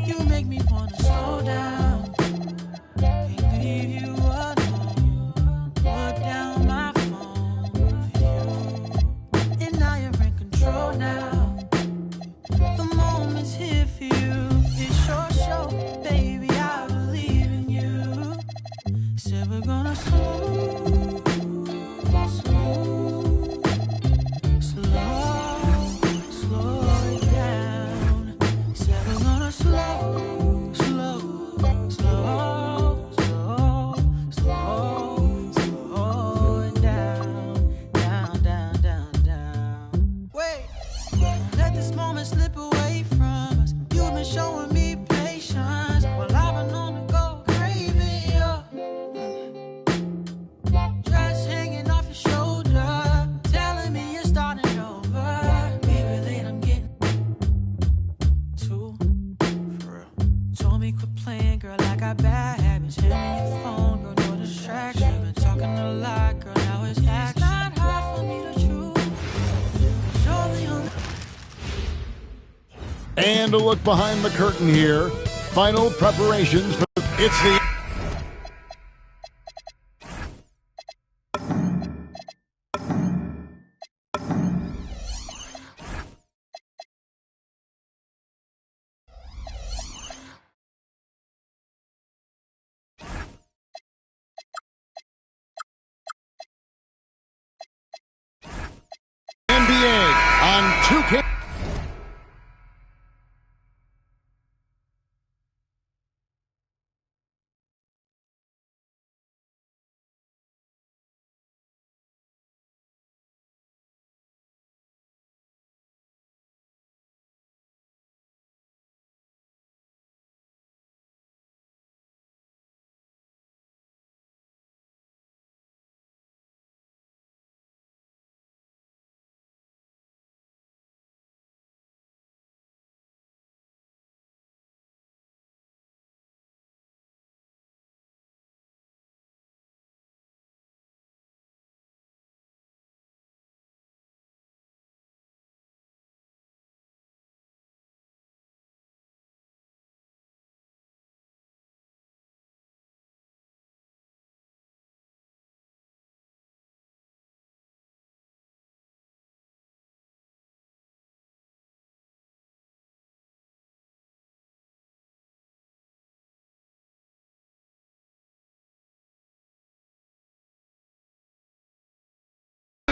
You make me wanna slow down. Can't leave you alone. Put down my phone for you. And now you're in control now. The moment's here for you. It's your show, baby. I believe in you. Said we're gonna slow it down. Said we're gonna slow it down. Wait, let this moment slip away from us. You've been showing me patience while I've been on the go craving you. Dress hanging off your shoulder, telling me you're starting over. Maybe late, I'm getting too. Told me quit playing, girl, I got bad habits. Hand me your phone, girl, no distraction. Been talking a lot, girl, now it's action. It's not hard for me to choose. You're the only. And a look behind the curtain here. Final preparations for it's the NBA on 2K.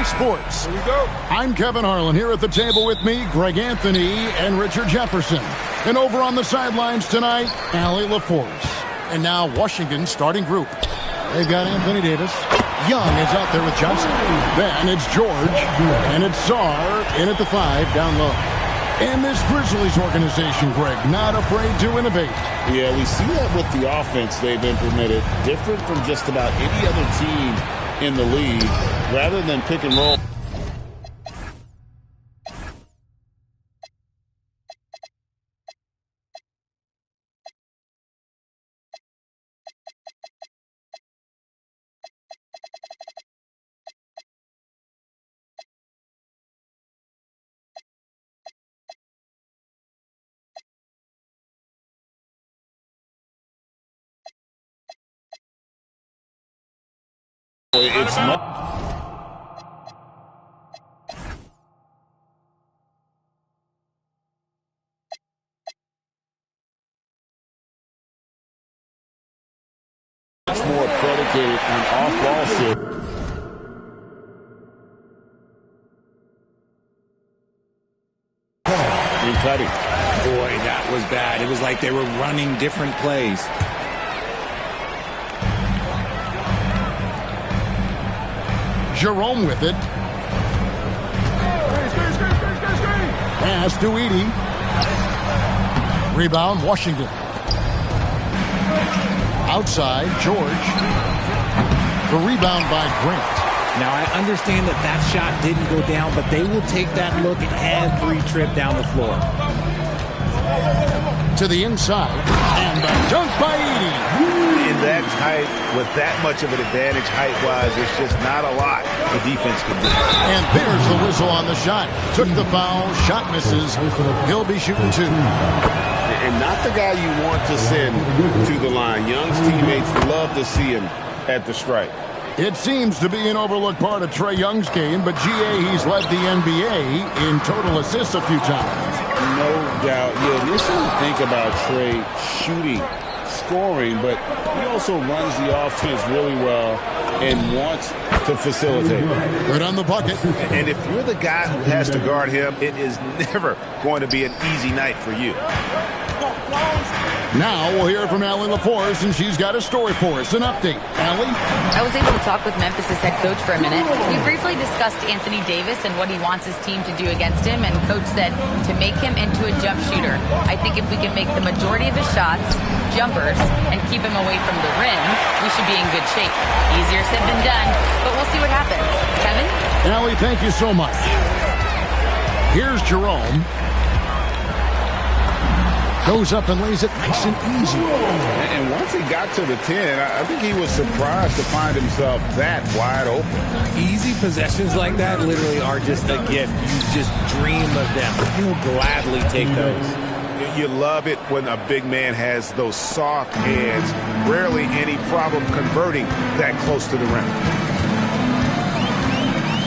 Sports. Here we go. I'm Kevin Harlan. Here at the table with me, Greg Anthony and Richard Jefferson. And over on the sidelines tonight, Allie LaForce. And now Washington's starting group. They've got Anthony Davis. Young is out there with Johnson. Then it's George. And it's Czar in at the 5 down low. And this Grizzlies organization, Greg, not afraid to innovate. Yeah, we see that with the offense they've implemented. Different from just about any other team in the league, rather than pick and roll. It's much more predicated on off-ball shit. And cutting. Boy, that was bad. It was like they were running different plays. Jerome with it. Pass to Edey. Rebound, Washington. Outside, George. The rebound by Grant. Now, I understand that that shot didn't go down, but they will take that look every trip down the floor. To the inside. And a dunk by Edey. And being that tight with that much of an advantage height-wise, there's just not a lot the defense can do. And there's the whistle on the shot. Took the foul. Shot misses. He'll be shooting 2. And not the guy you want to send to the line. Young's teammates love to see him at the stripe. It seems to be an overlooked part of Trae Young's game, but he's led the NBA in total assists a few times. No doubt. You initially think about Trae shooting, scoring, but he also runs the offense really well and wants to facilitate. Good on the bucket. And if you're the guy who has to guard him, it is never going to be an easy night for you. Now we'll hear from Allie LaForce, and she's got a story for us. An update. Allie? I was able to talk with Memphis' head coach for a minute. We briefly discussed Anthony Davis and what he wants his team to do against him, and coach said to make him into a jump shooter. I think if we can make the majority of his shots jumpers and keep him away from the rim, we should be in good shape. Easier said than done, but we'll see what happens. Kevin? Allie, thank you so much. Here's Jerome. Goes up and lays it nice and easy. And once he got to the 10, I think he was surprised to find himself that wide open. Easy possessions like that literally are just a gift. You just dream of them. He'll gladly take those. You love it when a big man has those soft hands. Rarely any problem converting that close to the rim.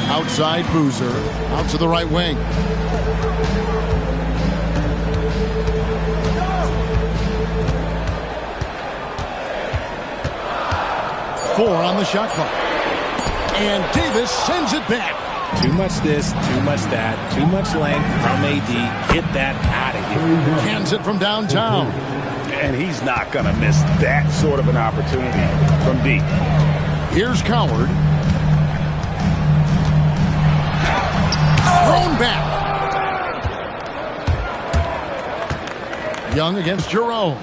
Outside Boozer. Out to the right wing. Four on the shot clock. And Davis sends it back. Too much this, too much that, too much length from AD. Get that out of here. Hands it from downtown. And he's not going to miss that sort of an opportunity from deep. Here's Coward. Thrown back. Young against Jerome.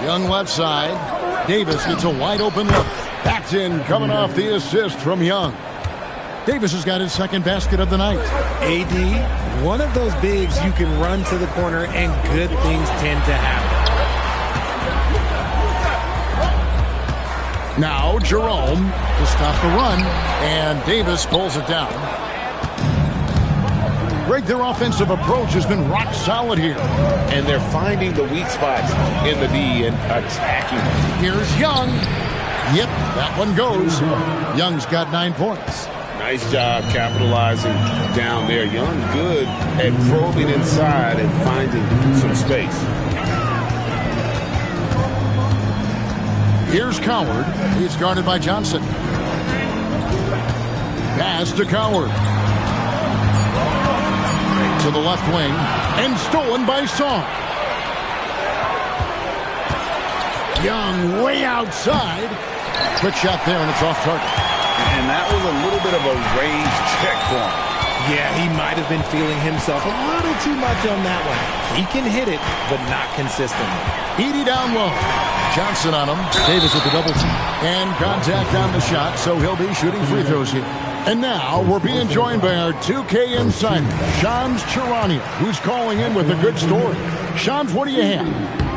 Young left side. Davis gets a wide open look. Backed in, coming off the assist from Young. Davis has got his second basket of the night. AD, one of those bigs you can run to the corner and good things tend to happen. Now Jerome to stop the run, and Davis pulls it down. Greg, their offensive approach has been rock solid here. And they're finding the weak spots in the D and attacking. Here's Young. Yep, that one goes. Young's got 9 points. Nice job capitalizing down there. Young good at probing inside and finding some space. Here's Coward. He's guarded by Johnson. Pass to Coward. To the left wing. And stolen by Song. Young way outside. Quick shot there, and it's off target. And that was a little bit of a range check for him. Yeah, he might have been feeling himself a little too much on that one. He can hit it, but not consistently. Edie down low. Johnson on him. Davis with the double team. And contact on the shot, so he'll be shooting free throws here. And now we're being joined by our 2K insider, Shams Charania, who's calling in with a good story. Shams, what do you have?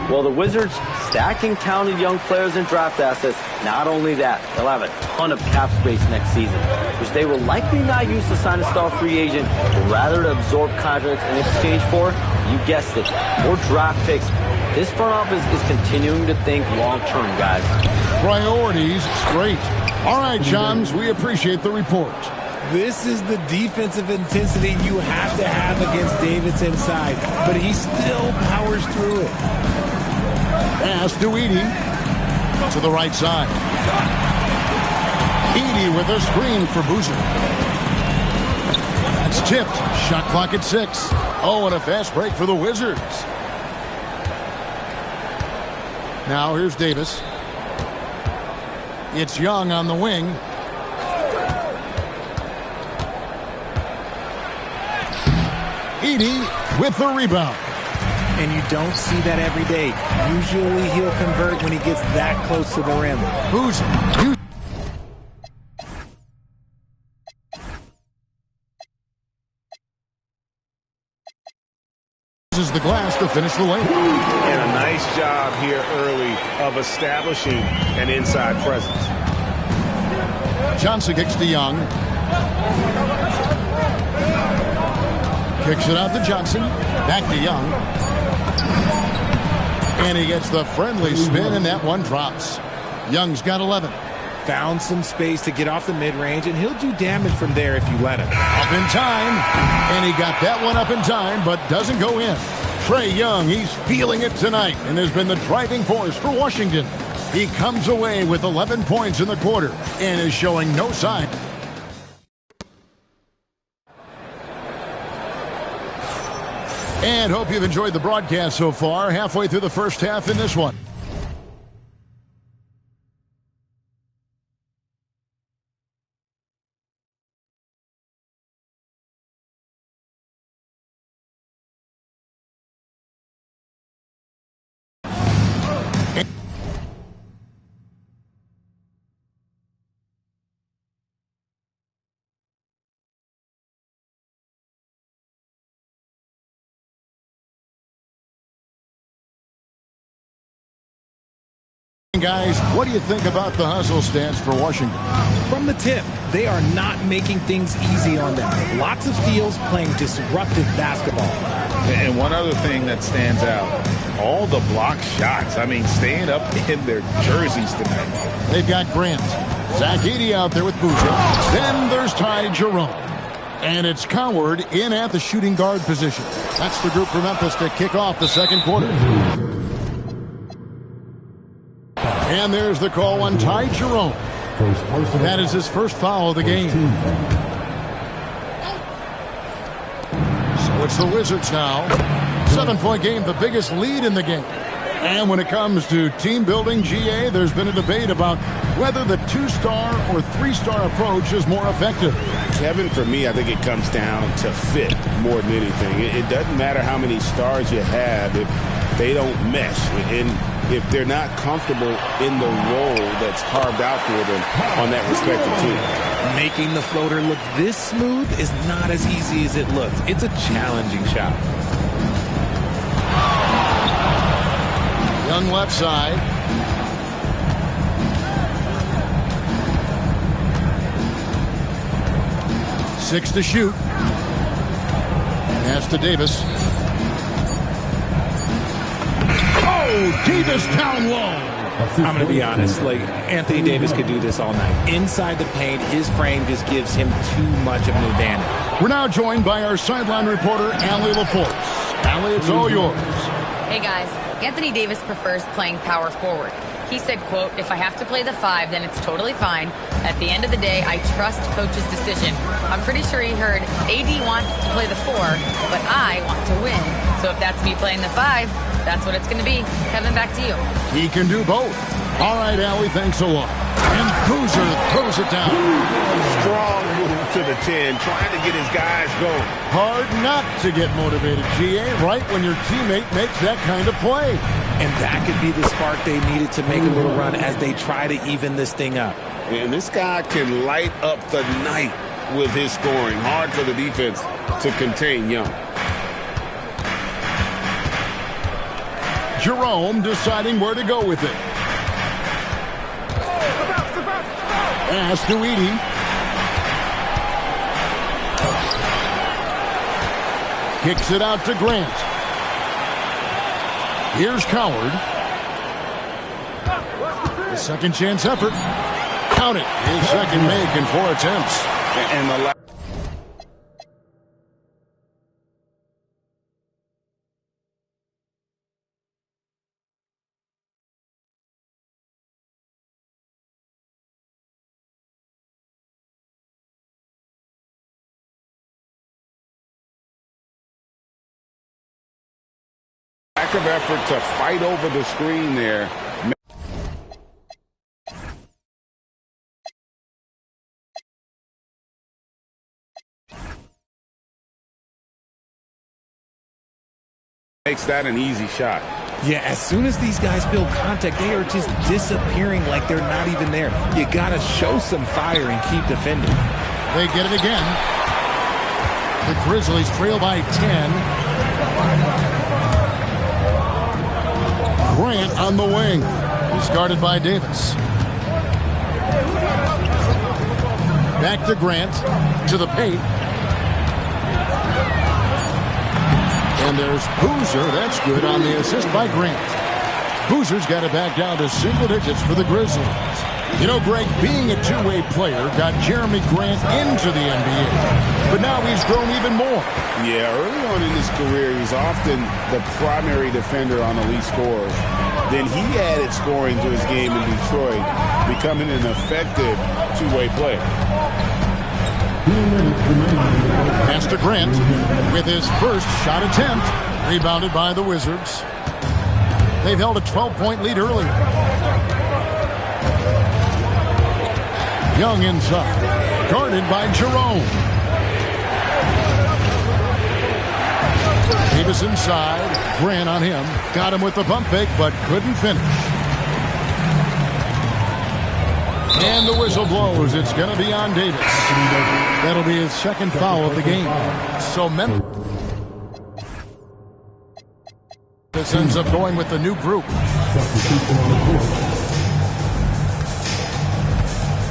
Well, the Wizards stacking talented young players and draft assets. Not only that, they'll have a ton of cap space next season, which they will likely not use to sign a star free agent, but rather to absorb contracts in exchange for, you guessed it, more draft picks. This front office is continuing to think long-term, guys. Priorities straight. All right, Shams, we appreciate the report. This is the defensive intensity you have to have against Davis inside, but he still powers through it. Pass to Edie. To the right side. Edie with a screen for Boozer. That's tipped. Shot clock at 6. Oh, and a fast break for the Wizards. Now here's Davis. It's Young on the wing. Edie with the rebound. And you don't see that every day. Usually he'll convert when he gets that close to the rim. Boozer. Uses the glass to finish the lane. And a nice job here early of establishing an inside presence. Johnson kicks to Young. Kicks it out to Johnson. Back to Young. And he gets the friendly spin, and that one drops. Young's got 11. Found some space to get off the mid-range, and he'll do damage from there if you let him. Up in time. And he got that one up in time, but doesn't go in. Trae Young, he's feeling it tonight and has been the driving force for Washington. He comes away with 11 points in the quarter and is showing no sign. And hope you've enjoyed the broadcast so far. Halfway through the first half in this one. Guys, what do you think about the hustle stance for Washington? From the tip, they are not making things easy on them. Lots of steals, playing disruptive basketball. And one other thing that stands out, all the block shots. I mean, staying up in their jerseys tonight. They've got Grant. Zach Edey out there with Boucher. Then there's Ty Jerome. And it's Coward in at the shooting guard position. That's the group from Memphis to kick off the second quarter. And there's the call on Ty Jerome. That is his first foul of the game. So it's the Wizards now. 7-point game, the biggest lead in the game. And when it comes to team building, GA, there's been a debate about whether the 2-star or 3-star approach is more effective. Kevin, for me, I think it comes down to fit more than anything. It doesn't matter how many stars you have if they don't mesh. And if they're not comfortable in the role that's carved out for them on that respective team. Making the floater look this smooth is not as easy as it looks. It's a challenging shot. Young left side. Six to shoot. Pass to Davis. Davis down low. I'm going to be honest, like Anthony Davis could do this all night. Inside the paint, his frame just gives him too much of an advantage. We're now joined by our sideline reporter, Allie LaForce. Allie, it's all yours. Hey guys, Anthony Davis prefers playing power forward. He said, quote, "If I have to play the 5, then it's totally fine. At the end of the day, I trust coach's decision." I'm pretty sure he heard AD wants to play the 4, but I want to win. So if that's me playing the 5, that's what it's going to be. Kevin, back to you. He can do both. All right, Allie, thanks a lot. And Boozer throws it down. Strong move to the 10, trying to get his guys going. Hard not to get motivated, GA, right when your teammate makes that kind of play. And that could be the spark they needed to make a little run as they try to even this thing up. And this guy can light up the night with his scoring. Hard for the defense to contain Young. Jerome deciding where to go with it. Pass to Edey. Kicks it out to Grant. Here's Coward. The second chance effort. Count it. His second make in 4 attempts. And the lack of effort to fight over the screen there makes that an easy shot. Yeah, as soon as these guys feel contact, they are just disappearing like they're not even there. You got to show some fire and keep defending. They get it again. The Grizzlies trail by 10. Grant on the wing. He's guarded by Davis. Back to Grant. To the paint. And there's Boozer. That's good on the assist by Grant. Boozer's got it back down to single digits for the Grizzlies. You know, Greg, being a two-way player got Jeremy Grant into the NBA. But now he's grown even more. Yeah, early on in his career, he's often the primary defender on elite scores. Then he added scoring to his game in Detroit, becoming an effective two-way player. Pass to Grant with his first shot attempt. Rebounded by the Wizards. They've held a 12-point lead earlier. Young inside. Guarded by Jerome. Davis inside. Grant on him. Got him with the pump fake, but couldn't finish. And the whistle blows. It's going to be on Davis. That'll be his second foul of the game. So Memphis ends up going with the new group.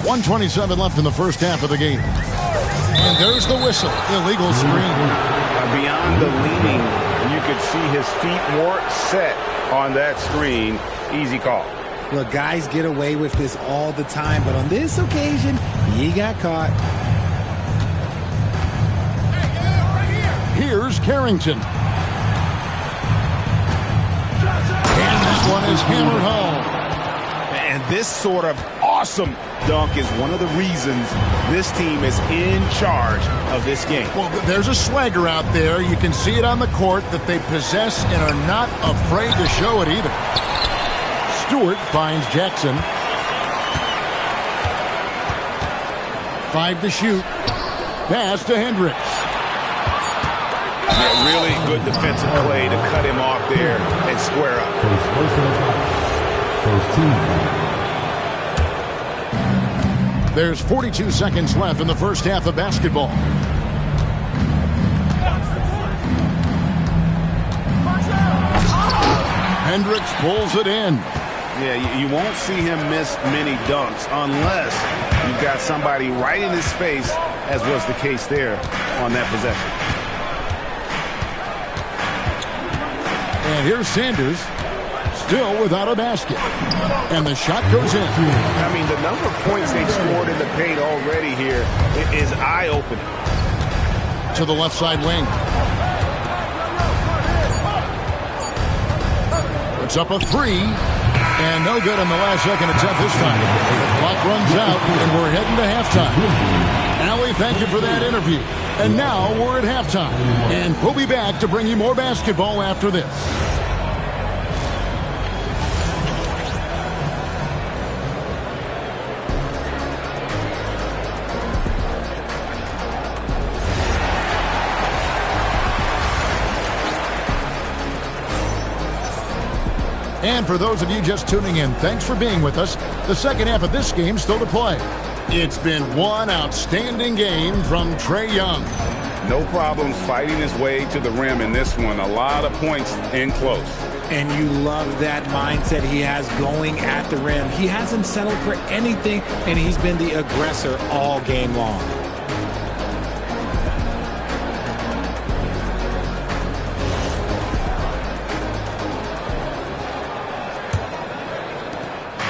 1:27 left in the first half of the game. And there's the whistle. Illegal screen. Beyond the leaning, you could see his feet weren't set on that screen. Easy call. Look, guys get away with this all the time, but on this occasion, he got caught. Here's Carrington. And this one is hammered home. And this sort of awesome dunk is one of the reasons this team is in charge of this game. Well, there's a swagger out there. You can see it on the court that they possess and are not afraid to show it either. Stewart finds Jackson. 5 to shoot. Pass to Hendricks. Yeah, really good defensive play to cut him off there and square up. There's 42 seconds left in the first half of basketball. Hendricks pulls it in. Yeah, you won't see him miss many dunks unless you've got somebody right in his face, as was the case there on that possession. And here's Sanders, still without a basket. And the shot goes in. I mean, the number of points they've scored in the paint already here is eye-opening. To the left side wing. Puts up a three. And no good on the last second attempt this time. The clock runs out, and we're heading to halftime. Allie, thank you for that interview. And now we're at halftime. And we'll be back to bring you more basketball after this. And for those of you just tuning in, thanks for being with us. The second half of this game still to play. It's been one outstanding game from Trae Young. No problems fighting his way to the rim in this one. A lot of points in close. And you love that mindset he has going at the rim. He hasn't settled for anything, and he's been the aggressor all game long.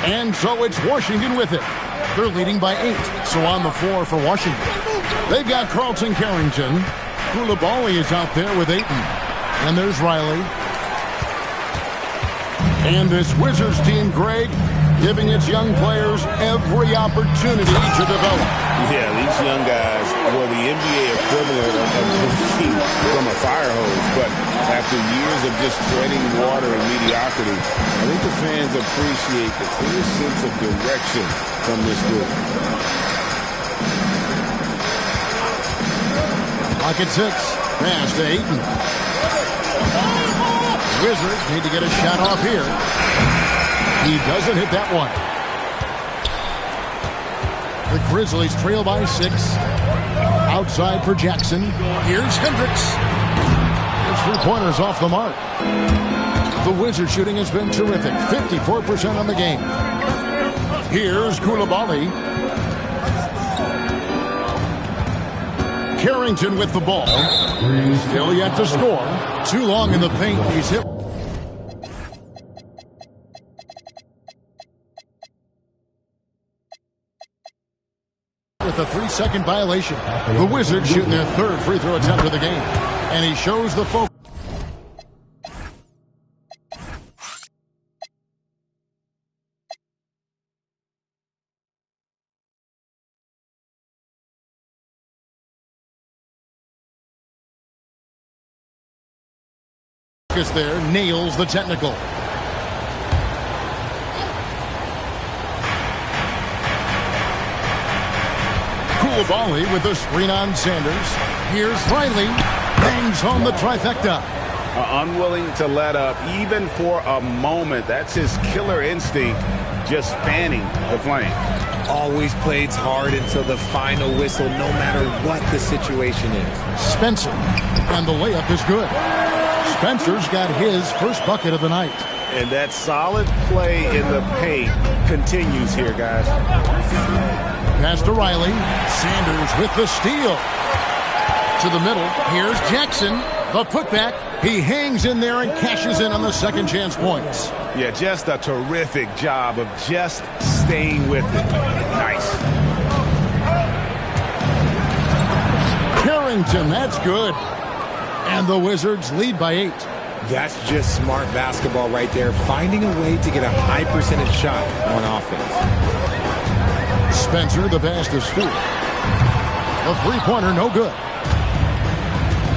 And so it's Washington with it. They're leading by 8. So on the floor for Washington, they've got Carlton Carrington. Koulibaly is out there with Ayton. And there's Riley. And this Wizards team, Greg, giving its young players every opportunity to develop. Yeah, these young guys were the NBA equivalent of drinking from a fire hose. But after years of just treading water and mediocrity, I think the fans appreciate the clear sense of direction from this group. Clock at 6. Pass to Ayton. Wizards need to get a shot off here. He doesn't hit that one. The Grizzlies trail by 6. Outside for Jackson. Here's Hendricks. His three-pointer's off the mark. The Wizards shooting has been terrific. 54% on the game. Here's Koulibaly. Carrington with the ball. Still yet to score. Too long in the paint. He's hit. With a 3-second violation. The Wizards shooting their third free throw attempt of the game. And he shows the focus. There nails the technical. Koulibaly with a screen on Sanders. Here's Riley. Bangs home the trifecta. Unwilling to let up even for a moment. That's his killer instinct, just fanning the flame. Always plays hard until the final whistle, no matter what the situation is. Spencer. And the layup is good. Spencer's got his first bucket of the night. And that solid play in the paint continues here, guys. Pass to Riley. Sanders with the steal. To the middle. Here's Jackson. The putback. He hangs in there and cashes in on the second chance points. Yeah, just a terrific job of just staying with it. Nice. Carrington, that's good. And the Wizards lead by 8. That's just smart basketball right there, finding a way to get a high percentage shot on offense. Spencer, the pass to Stewart. The three-pointer, no good.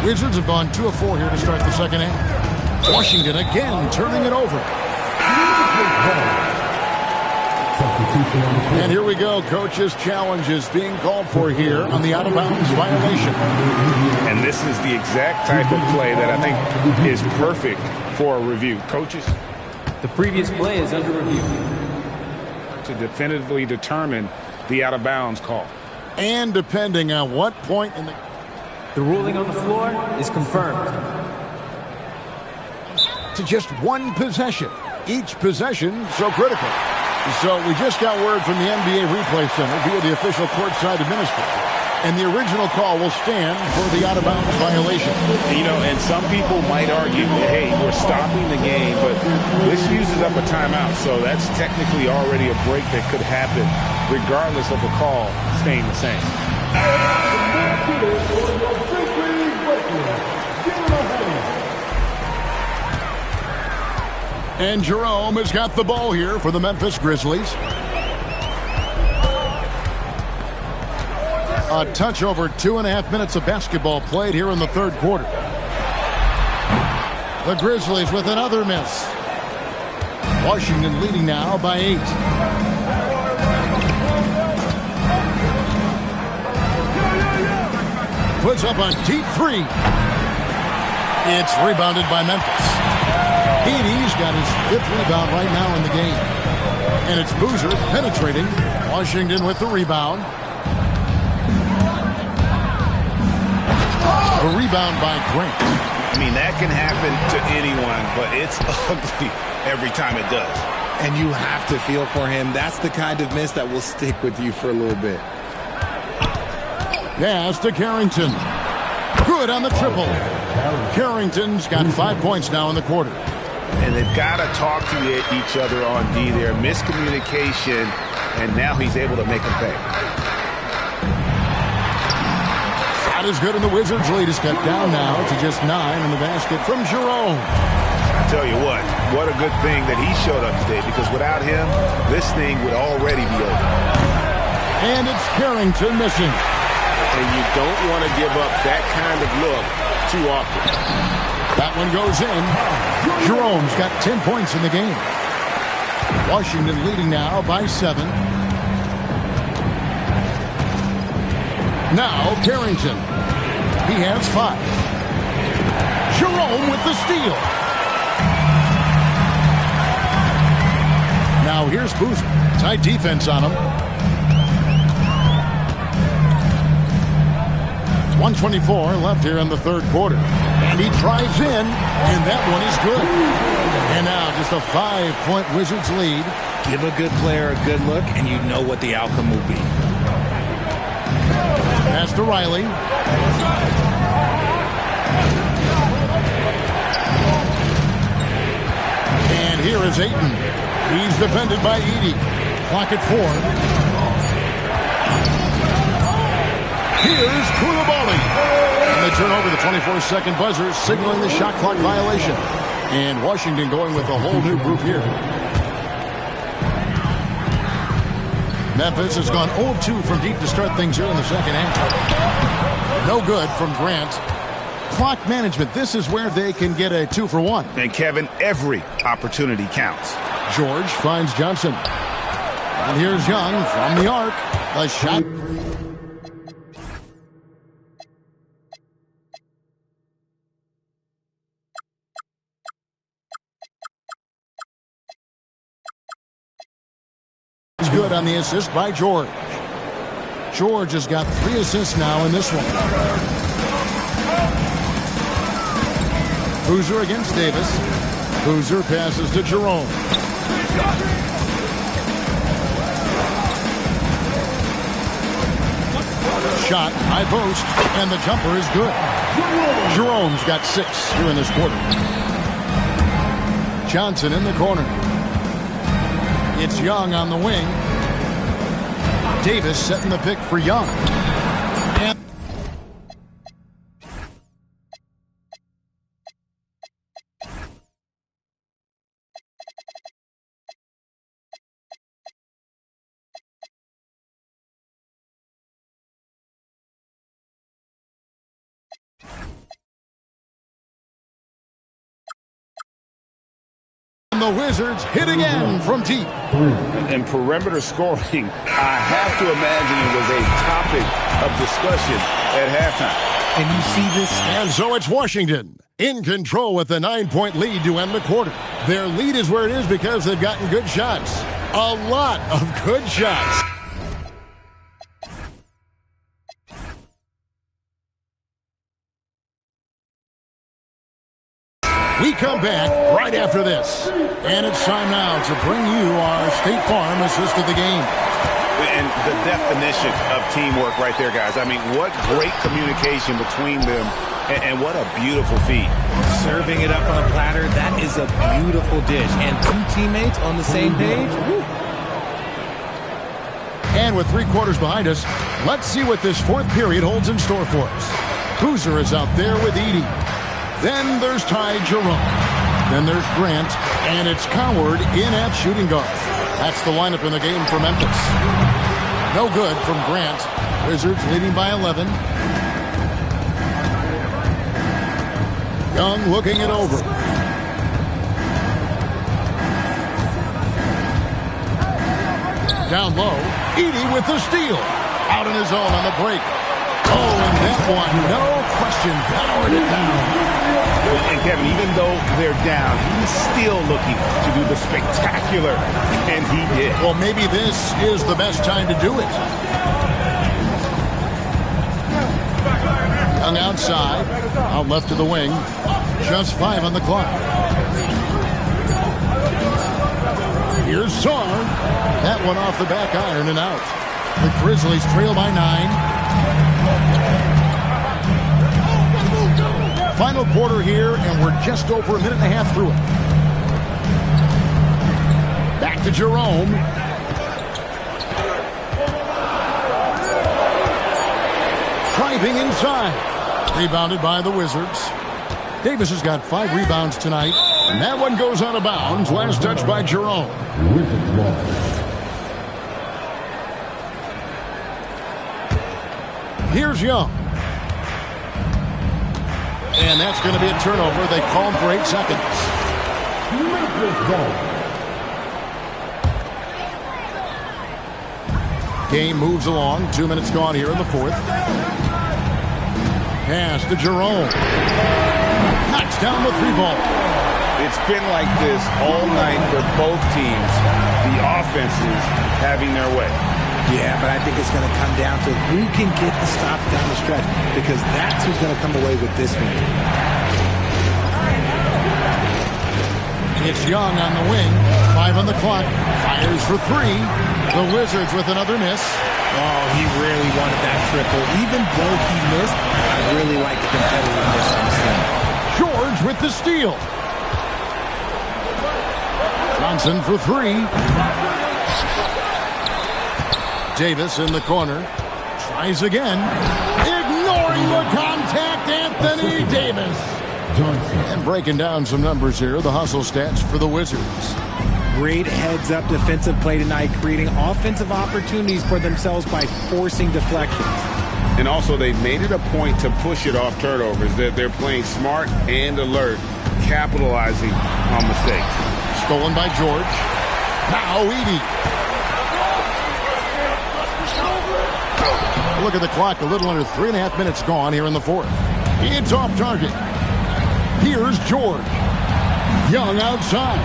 Wizards have gone 2 of 4 here to start the second half. Washington again turning it over. And here we go. Coach's challenge is being called for here on the out-of-bounds violation. And this is the exact type of play that I think is perfect for a review. Coaches? The previous play is under review. To definitively determine the out-of-bounds call. And depending on what point in the ruling on the floor is confirmed. To just one possession. Each possession so critical. So we just got word from the NBA Replay Center via the official courtside administrator. And the original call will stand for the out-of-bounds violation. You know, and some people might argue that, hey, we're stopping the game, but this uses up a timeout. So that's technically already a break that could happen, regardless of the call staying the same. And Jerome has got the ball here for the Memphis Grizzlies. A touch over 2.5 minutes of basketball played here in the third quarter. The Grizzlies with another miss. Washington leading now by 8. Puts up a deep 3. It's rebounded by Memphis. He's got his 5th rebound right now in the game. And it's Boozer penetrating. Washington with the rebound. A rebound by Grant. I mean, that can happen to anyone, but it's ugly every time it does. And you have to feel for him. That's the kind of miss that will stick with you for a little bit. Pass to Carrington. Good on the triple. Carrington's got 5 points now in the quarter. And they've got to talk to each other on D there. Miscommunication, and now he's able to make a pay. Shot is good, and the Wizards' lead is cut down now to just 9 in the basket from Jerome. I tell you what a good thing that he showed up today, because without him, this thing would already be over. And it's Carrington missing. And you don't want to give up that kind of look too often. That one goes in. Jerome's got 10 points in the game. Washington leading now by 7. Now Carrington. He has 5. Jerome with the steal. Now here's Boozer. Tight defense on him. 1:24 left here in the third quarter. And he drives in, and that one is good. And now just a 5-point Wizards lead. Give a good player a good look, and you know what the outcome will be. Pass to Riley. And here is Ayton. He's defended by Edey. Clock at 4. Here's Koulibaly. And they turn over the 24-second buzzer, signaling the shot clock violation. And Washington going with a whole new group here. Memphis has gone 0-2 from deep to start things here in the second half. No good from Grant. Clock management, this is where they can get a 2-for-1. And Kevin, every opportunity counts. George finds Johnson. And here's Young from the arc. The shot. Is good on the assist by George. George has got 3 assists now in this one. Boozer against Davis. Boozer passes to Jerome. Shot, high post, and the jumper is good. Jerome's got 6 here in this quarter. Johnson in the corner. It's Young on the wing. Davis setting the pick for Young. And the Wizards hit again from deep. And perimeter scoring, I have to imagine it was a topic of discussion at halftime. And you see this. And so it's Washington in control with a 9-point lead to end the quarter. Their lead is where it is because they've gotten good shots. A lot of good shots. We come back right after this. And it's time now to bring you our State Farm assist of the game. And the definition of teamwork right there, guys. I mean, what great communication between them, and what a beautiful feat. Serving it up on a platter, that is a beautiful dish. And 2 teammates on the same page. Woo. And with 3 quarters behind us, let's see what this 4th period holds in store for us. Boozer is out there with Edey. Then there's Ty Jerome. Then there's Grant. And it's Coward in at shooting guard. That's the lineup in the game for Memphis. No good from Grant. Wizards leading by 11. Young looking it over. Down low. Edey with the steal. Out on his own on the break. Oh, and that one, no question, powered it down. And Kevin, even though they're down, he's still looking to do the spectacular, and he did. Well, maybe this is the best time to do it. Young outside, out left to the wing. Just 5 on the clock. Here's Sar. That one off the back iron and out. The Grizzlies trail by 9. Final quarter here, and we're just over a minute and a half through it. Back to Jerome. Driving inside. Rebounded by the Wizards. Davis has got 5 rebounds tonight, and that one goes out of bounds. Last touch by Jerome. Here's Young. And that's going to be a turnover. They call him for 8 seconds. Game moves along. 2 minutes gone here in the 4th. Pass to Jerome. Knocks down the 3-ball. It's been like this all night for both teams. The offenses having their way. Yeah, but I think it's going to come down to who can get the stops down the stretch, because that's who's going to come away with this one. It's Young on the wing. 5 on the clock. Fires for 3. The Wizards with another miss. Oh, he really wanted that triple. Even though he missed, I really like the competitiveness I'm seeing. George with the steal. Johnson for 3. Davis in the corner. Tries again. Ignoring the contact, Anthony Davis. And breaking down some numbers here, the hustle stats for the Wizards. Great heads-up defensive play tonight, creating offensive opportunities for themselves by forcing deflections. And also, they've made it a point to push it off turnovers. They're playing smart and alert, capitalizing on mistakes. Stolen by George. Now Edey. Look at the clock. A little under 3.5 minutes gone here in the fourth. It's off target. Here's George. Young outside.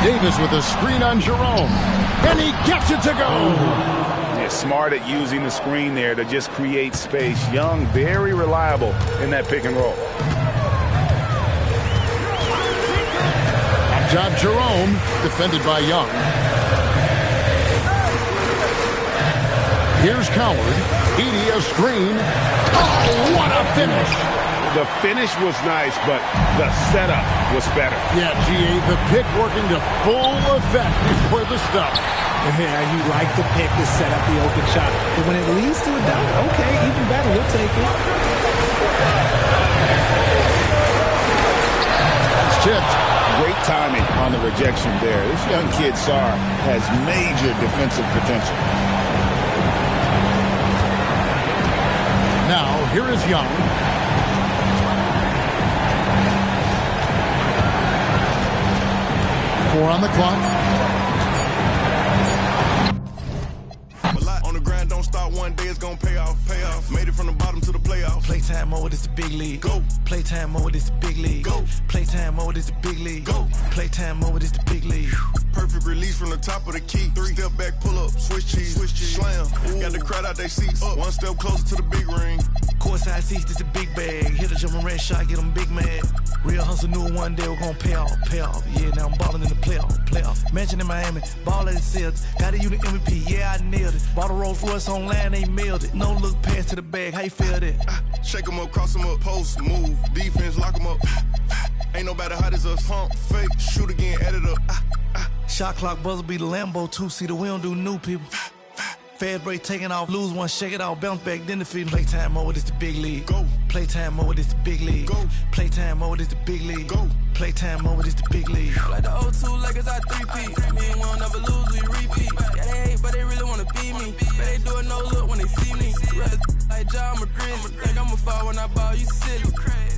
Davis with a screen on Jerome. And he gets it to go. Yeah, smart at using the screen there to just create space. Young, very reliable in that pick and roll. Top job Jerome. Defended by Young. Here's Coward. Edey a screen. Oh, what a finish. The finish was nice, but the setup was better. Yeah, G.A., the pick working to full effect before the stuff. Yeah, you like the pick to set up the open shot. But when it leads to a dunk, okay, even better, we'll take it. It's tipped. Great timing on the rejection there. This young kid, Sarr, has major defensive potential. Now, here is Young. Four on the clock. On the grind, don't start one day, it's gonna pay off. Made it from the bottom to the playoffs. Playtime mode is the big league. Go. Playtime mode is the big league. Go. Playtime mode is the big league. Go. Playtime mode is the big league. Perfect release from the top of the key. 3 step back, pull up, switch cheese, slam. Ooh. Got the crowd out their seats. Up. 1 step closer to the big ring. Courtside seats is the big bag. Hit a jumping red shot, get them big mad. Real hustle knew one day we're gonna pay off. Yeah, now I'm balling in the playoff. Mansion in Miami, ball at the Celtics. Got a unit MVP, yeah, I nailed it. Bought a Rolls Royce online, they mailed it. No look pass to the bag, how you feel that? Shake them up, cross them up, post, move, defense, lock them up. Ain't nobody hot as us, pump, fake, shoot again, add it up. Shot clock buzzer be the Lambo 2-seater, we don't do new people. Fast break taking off, lose one, shake it off, bounce back, then defeat. Playtime mode is the big league. Go. Playtime mode is the big league. Go. Playtime mode is the big league. Go. Playtime mode is the big league. Like the 02 Lakers, I 3P. Me and one never lose, we repeat. Yeah, they hate, but they really wanna beat me. But they do it no look when they see me. Rather like John Madrid. Think I'ma fall when I ball, you silly.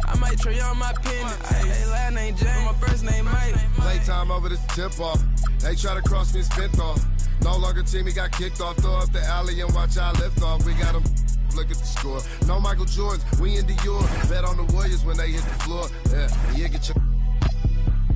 I might trade on my pendant. Hey, last name James, my first name Mike. Playtime over this tip off. They try to cross me, spent off. No longer team, he got kicked off. Throw up the alley and watch our lift off. We got him. Look at the score. No Michael Jordan, we in Dior. Bet on the Warriors when they hit the floor. Yeah, get your.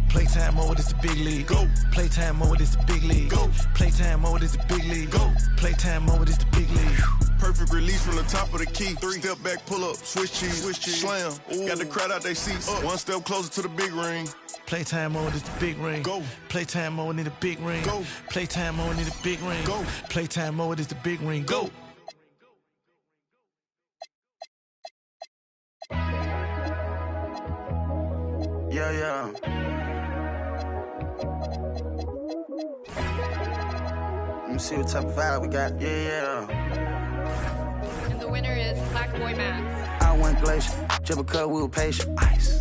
Playtime mode is the big league. Go. Playtime mode is the big league. Go. Playtime mode is the big league. Go. Playtime mode is the big league. Perfect release from the top of the key. 3 step back, pull up, switch cheese, slam. Ooh. Got the crowd out their seats. Up. 1 step closer to the big ring. Playtime mode is the big ring. Go. Playtime mode need a big ring. Go. Playtime mode need a big ring. Go. Playtime mode is the big ring. Go. Yeah. Let me see what type of vibe we got. Yeah. And the winner is Black Boy Max. I went glacier, triple cut, we were patient. Ice.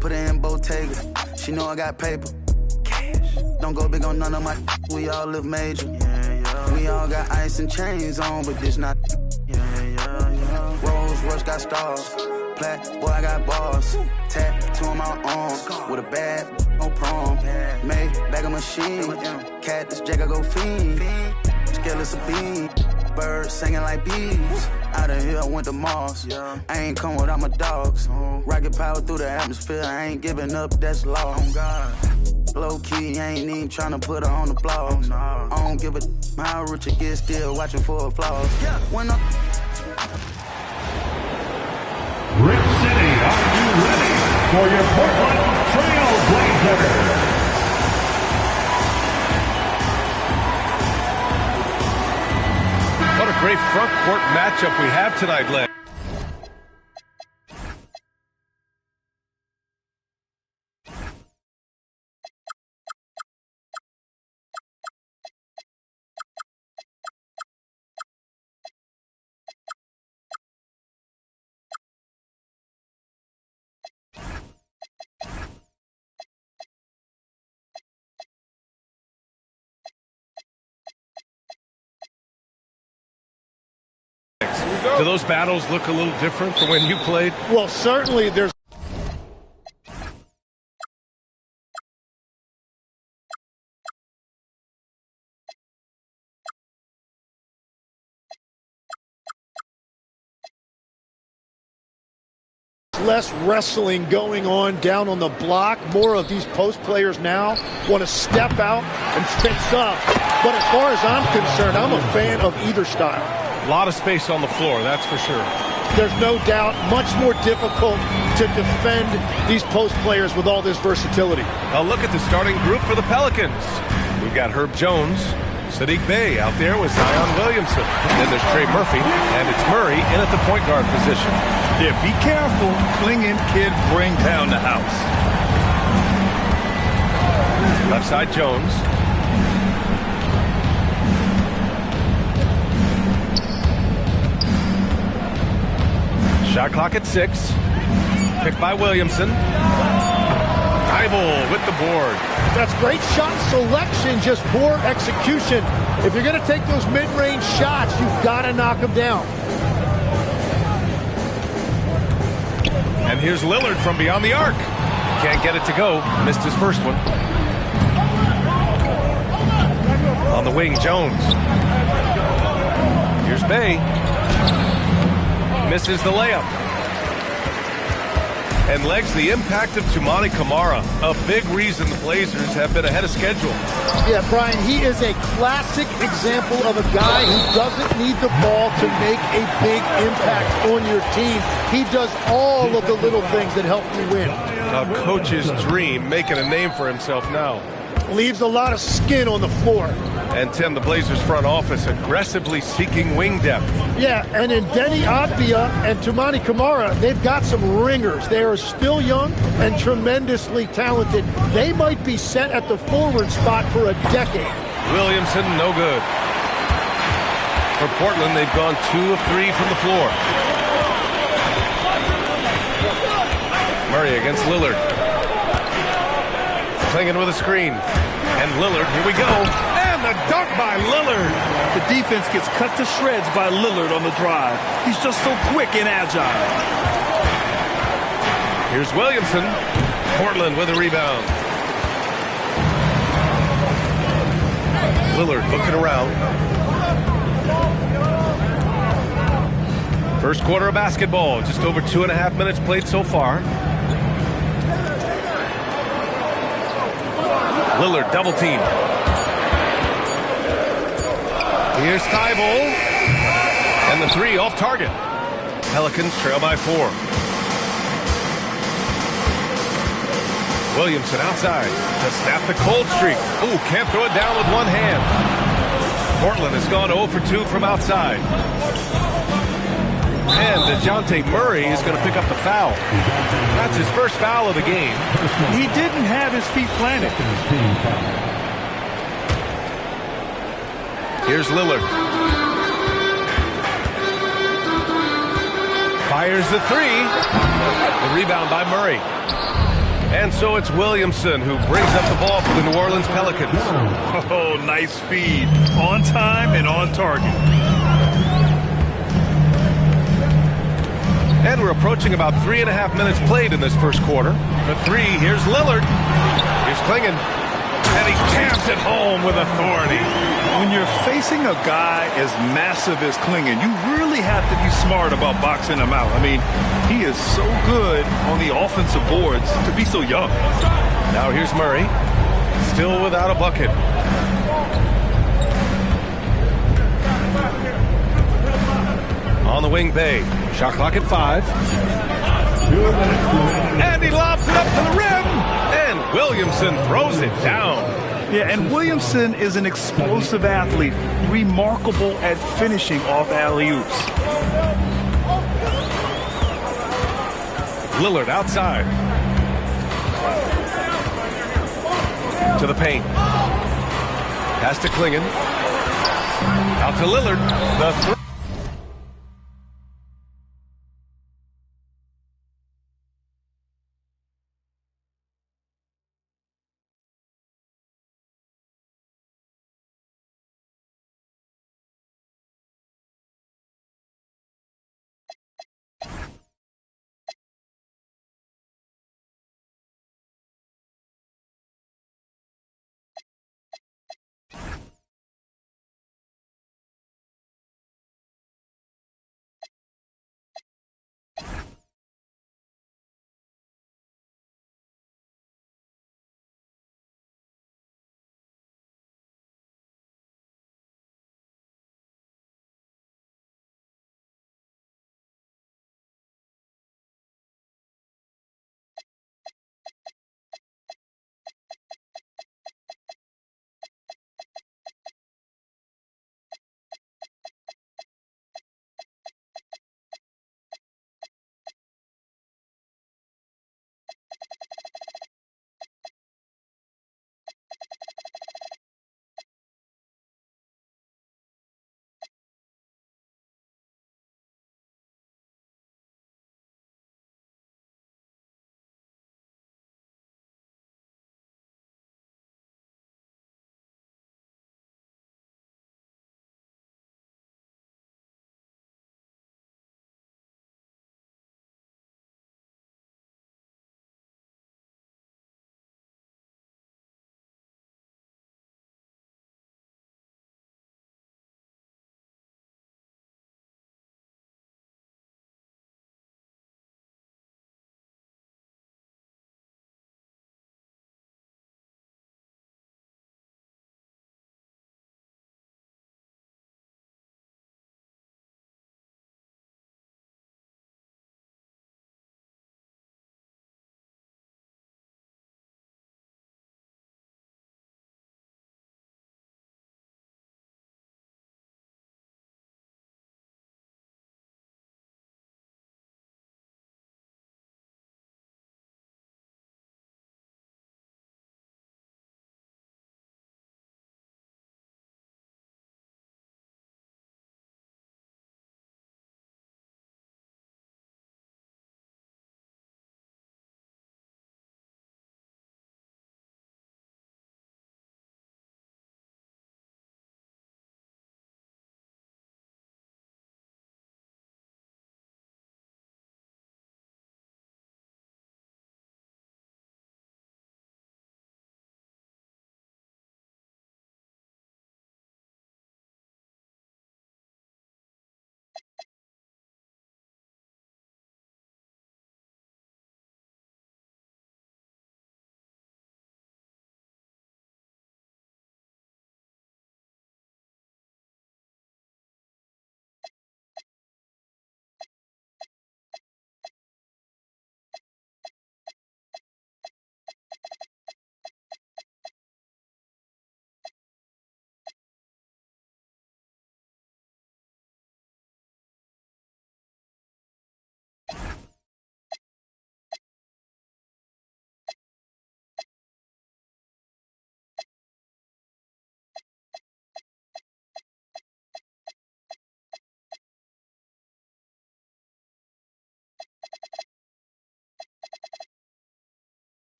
Put it in Bottega. She know I got paper. Cash. Don't go big on none of my. We all live major. Yeah. We all got ice and chains on, but this not. Yeah. Rolls Royce got stars. Plat, boy, I got bars. Tattoo on my arm. With a bad, no prom. Made bag of machine. Cat, this Jack, I go fiend. Scaleless a bean. Birds singing like bees. Out of here, I went to Mars. I ain't come without my dogs. Rocket power through the atmosphere. I ain't giving up, that's law. Low key, I ain't even tryna put her on the blogs. I don't give a how rich it gets, still watching for flaws. When I Rip City, are you ready for your Portland Trail great front court matchup we have tonight, Len. Do those battles look a little different from when you played? Well, certainly there's less wrestling going on down on the block. More of these post players now want to step out and face up. But as far as I'm concerned, I'm a fan of either style. A lot of space on the floor, that's for sure. There's no doubt much more difficult to defend these post players with all this versatility. A look at the starting group for the Pelicans. We've got Herb Jones, Sadiq Bey out there with Zion Williamson. And then there's Trey Murphy, and it's Murray in at the point guard position. Yeah, be careful. Clinging kid bring down the house. Left side Jones. Shot clock at 6. Picked by Williamson. Thibault with the board. That's great shot selection, just poor execution. If you're going to take those mid-range shots, you've got to knock them down. And here's Lillard from beyond the arc. Can't get it to go. Missed his first one. On the wing, Jones. Here's Bey. Misses the layup. And legs the impact of Toumani Camara. A big reason the Blazers have been ahead of schedule. Yeah, Brian, he is a classic example of a guy who doesn't need the ball to make a big impact on your team. He does all of the little things that help you win. A coach's dream, making a name for himself now. Leaves a lot of skin on the floor. And Tim, the Blazers front office aggressively seeking wing depth. Yeah, and in Denny Abdia and Toumani Camara, they've got some ringers. They are still young and tremendously talented. They might be set at the forward spot for a decade. Williamson, no good. For Portland, they've gone 2 of 3 from the floor. Murray against Lillard. Clinging with a screen. And Lillard, here we go. And the dunk by Lillard. The defense gets cut to shreds by Lillard on the drive. He's just so quick and agile. Here's Williamson. Portland with a rebound. Lillard looking around. First quarter of basketball. Just over 2.5 minutes played so far. Lillard double team. Here's Thibault. And the 3 off target. Pelicans trail by 4. Williamson outside to snap the cold streak. Ooh, can't throw it down with one hand. Portland has gone 0 for 2 from outside. And DeJounte Murray is going to pick up the foul. That's his first foul of the game. He didn't have his feet planted. Here's Lillard. Fires the 3. The rebound by Murray. And so it's Williamson who brings up the ball for the New Orleans Pelicans. Oh, nice feed. On time and on target. And we're approaching about 3.5 minutes played in this first quarter. For 3, here's Lillard. Here's Clingan. And he jams it home with authority. When you're facing a guy as massive as Clingan, you really have to be smart about boxing him out. I mean, he is so good on the offensive boards to be so young. Now here's Murray. Still without a bucket. On the wing, Bey. Shot clock at 5. And he lobs it up to the rim. And Williamson throws it down. Yeah, and Williamson is an explosive athlete, remarkable at finishing off alley-oops. Lillard outside. To the paint. Pass to Klingon. Out to Lillard. The three.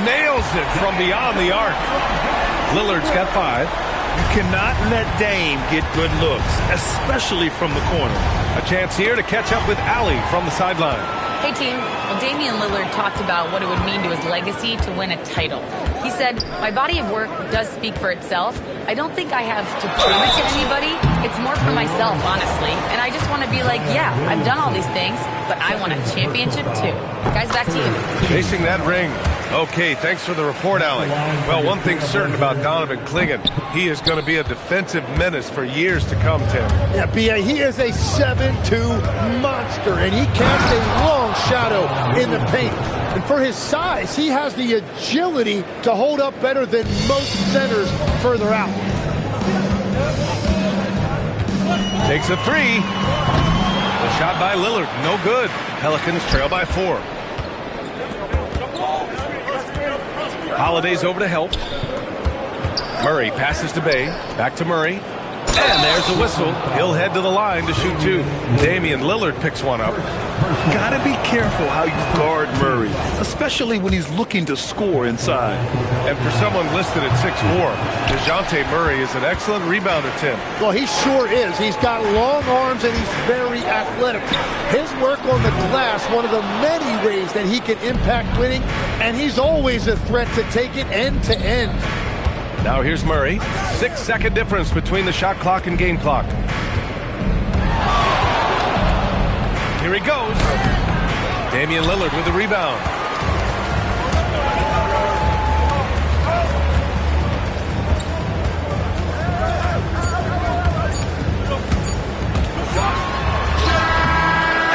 Nails it from beyond the arc. Lillard's got 5. You cannot let Dame get good looks, especially from the corner. A chance here to catch up with Allie from the sideline. Hey, team. Well, Damian Lillard talked about what it would mean to his legacy to win a title. He said, my body of work does speak for itself. I don't think I have to prove it to anybody. It's more for myself, honestly. And I just want to be like, yeah, I've done all these things, but I want a championship too. Guys, back to you. Chasing that ring. Okay, thanks for the report, Allie. Well, one thing's certain about Donovan Klingon. He is going to be a defensive menace for years to come, Tim. Yeah, B.A., he is a 7'2" monster, and he casts a long shadow in the paint. And for his size, he has the agility to hold up better than most centers further out. Takes a three. The shot by Lillard, no good. Pelicans trail by 4. Holiday's over to help. Murray passes to Bay. Back to Murray. And there's a whistle. He'll head to the line to shoot 2. Damian Lillard picks one up. Gotta be careful how you guard Murray, especially when he's looking to score inside. And for someone listed at 6'4", DeJounte Murray is an excellent rebounder, Tim. Well, he sure is. He's got long arms and he's very athletic. His work on the glass, one of the many ways that he can impact winning, and he's always a threat to take it end to end. Now here's Murray. 6-second difference between the shot clock and game clock. Here he goes. Damian Lillard with the rebound.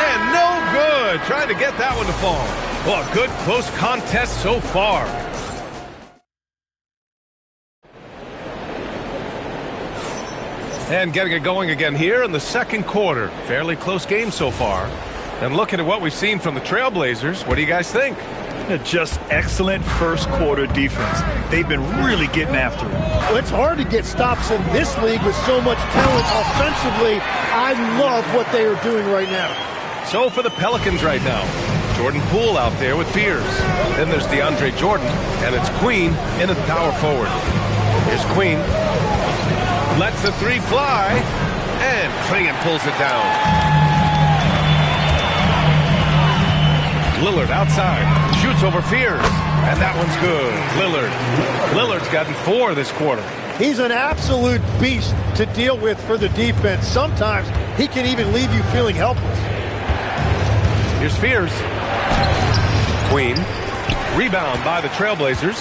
And no good. Trying to get that one to fall. Well, a good close contest so far. And getting it going again here in the second quarter. Fairly close game so far. And looking at what we've seen from the Trailblazers, what do you guys think? Just excellent first quarter defense. They've been really getting after it. Well, it's hard to get stops in this league with so much talent offensively. I love what they are doing right now. So for the Pelicans right now, Jordan Poole out there with Fears. Then there's DeAndre Jordan, and it's Queen in at power forward. Here's Queen. Lets the three fly, and Clingan pulls it down. Lillard outside, shoots over Fears, and that one's good. Lillard's gotten 4 this quarter. He's an absolute beast to deal with for the defense. Sometimes he can even leave you feeling helpless. Here's Fears. Queen, rebound by the Trailblazers.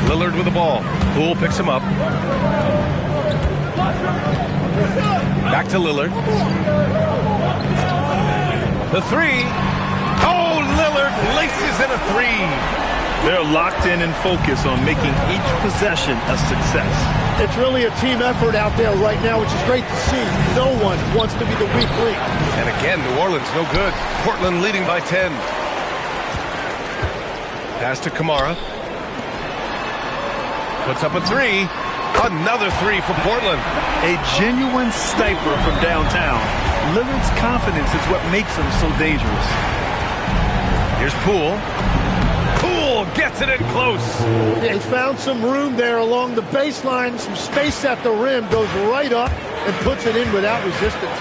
Lillard with the ball. Poole picks him up. Back to Lillard. The three. Oh, Lillard laces in a 3. They're locked in and focused on making each possession a success. It's really a team effort out there right now, which is great to see. No one wants to be the weak link. And again, New Orleans no good. Portland leading by 10. Pass to Kamara. Puts up a 3. Another 3 for Portland. A genuine sniper from downtown. Lillard's confidence is what makes him so dangerous. Here's Poole. Poole gets it in close. He found some room there along the baseline, some space at the rim, goes right up and puts it in without resistance.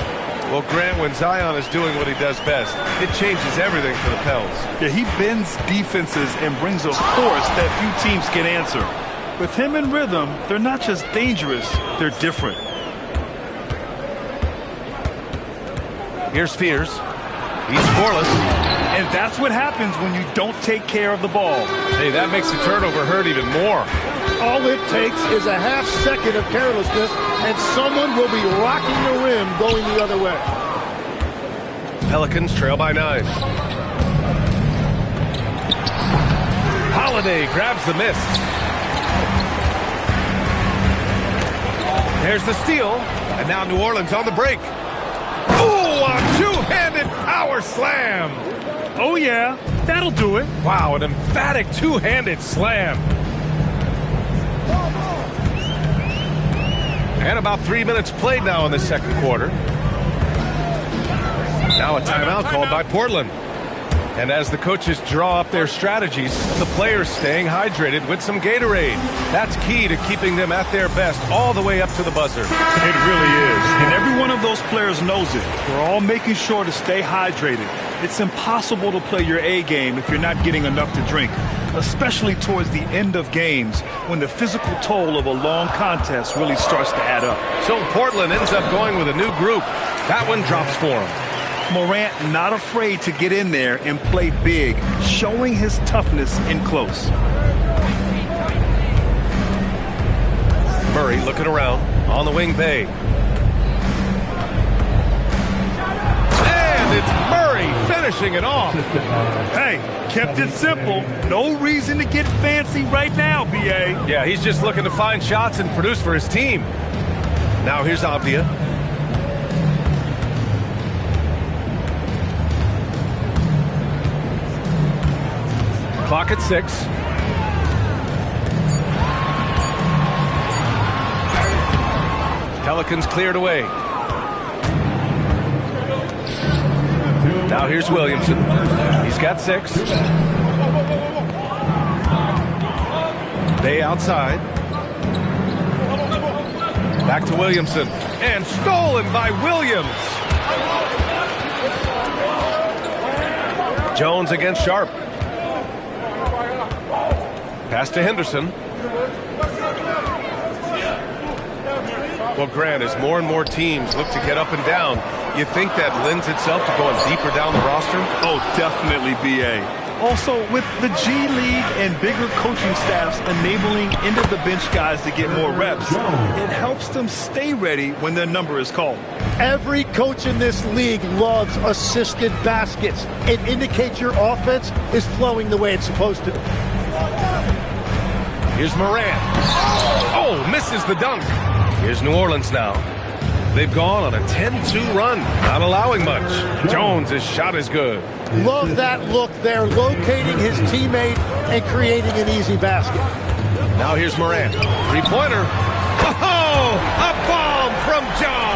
Well, Grant, when Zion is doing what he does best, it changes everything for the Pels. Yeah, he bends defenses and brings a force that few teams can answer. With him in rhythm, they're not just dangerous, they're different. Here's Fears. He's scoreless. And that's what happens when you don't take care of the ball. Hey, that makes the turnover hurt even more. All it takes is a half second of carelessness, and someone will be rocking the rim going the other way. Pelicans trail by 9. Holiday grabs the miss. There's the steal, and now New Orleans on the break. Ooh, a two-handed power slam. Oh, yeah, that'll do it. Wow, an emphatic two-handed slam. And about 3 minutes played now in the second quarter. Now a timeout called by Portland. And as the coaches draw up their strategies, the players staying hydrated with some Gatorade. That's key to keeping them at their best all the way up to the buzzer. It really is. And every one of those players knows it. We're all making sure to stay hydrated. It's impossible to play your A game if you're not getting enough to drink, especially towards the end of games when the physical toll of a long contest really starts to add up. So Portland ends up going with a new group. That one drops for him. Morant not afraid to get in there and play big, showing his toughness in close. Murray looking around on the wing Bay. And it's Murray finishing it off. Hey, kept it simple. No reason to get fancy right now, B.A. Yeah, he's just looking to find shots and produce for his team. Now here's Avdia. Clock at 6. Pelicans cleared away. Now here's Williamson. He's got 6. Bay outside. Back to Williamson. And stolen by Williams. Jones against Sharp. Pass to Henderson. Well, Grant, as more and more teams look to get up and down, you think that lends itself to going deeper down the roster? Oh, definitely, B.A. Also, with the G League and bigger coaching staffs enabling end-of-the-bench guys to get more reps, it helps them stay ready when their number is called. Every coach in this league loves assisted baskets. It indicates your offense is flowing the way it's supposed to. Here's Morant. Oh, misses the dunk. Here's New Orleans now. They've gone on a 10-2 run, not allowing much. Jones' shot is good. Love that look there, locating his teammate and creating an easy basket. Now here's Morant. Three-pointer. Oh, a bomb from John.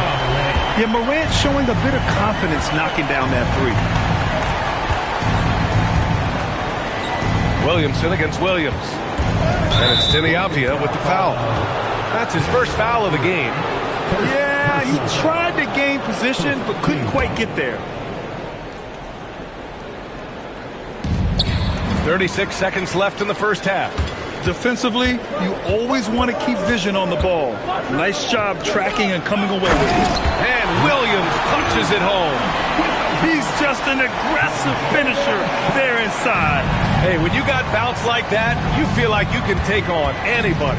Yeah, Morant showing a bit of confidence knocking down that three. Williamson against Williams. And it's Denny Avdia with the foul. That's his first foul of the game. Yeah, he tried to gain position, but couldn't quite get there. 36 seconds left in the first half. Defensively, you always want to keep vision on the ball. Nice job tracking and coming away with it. And Williams punches it home. He's just an aggressive finisher there inside. Hey, when you got bounce like that, you feel like you can take on anybody.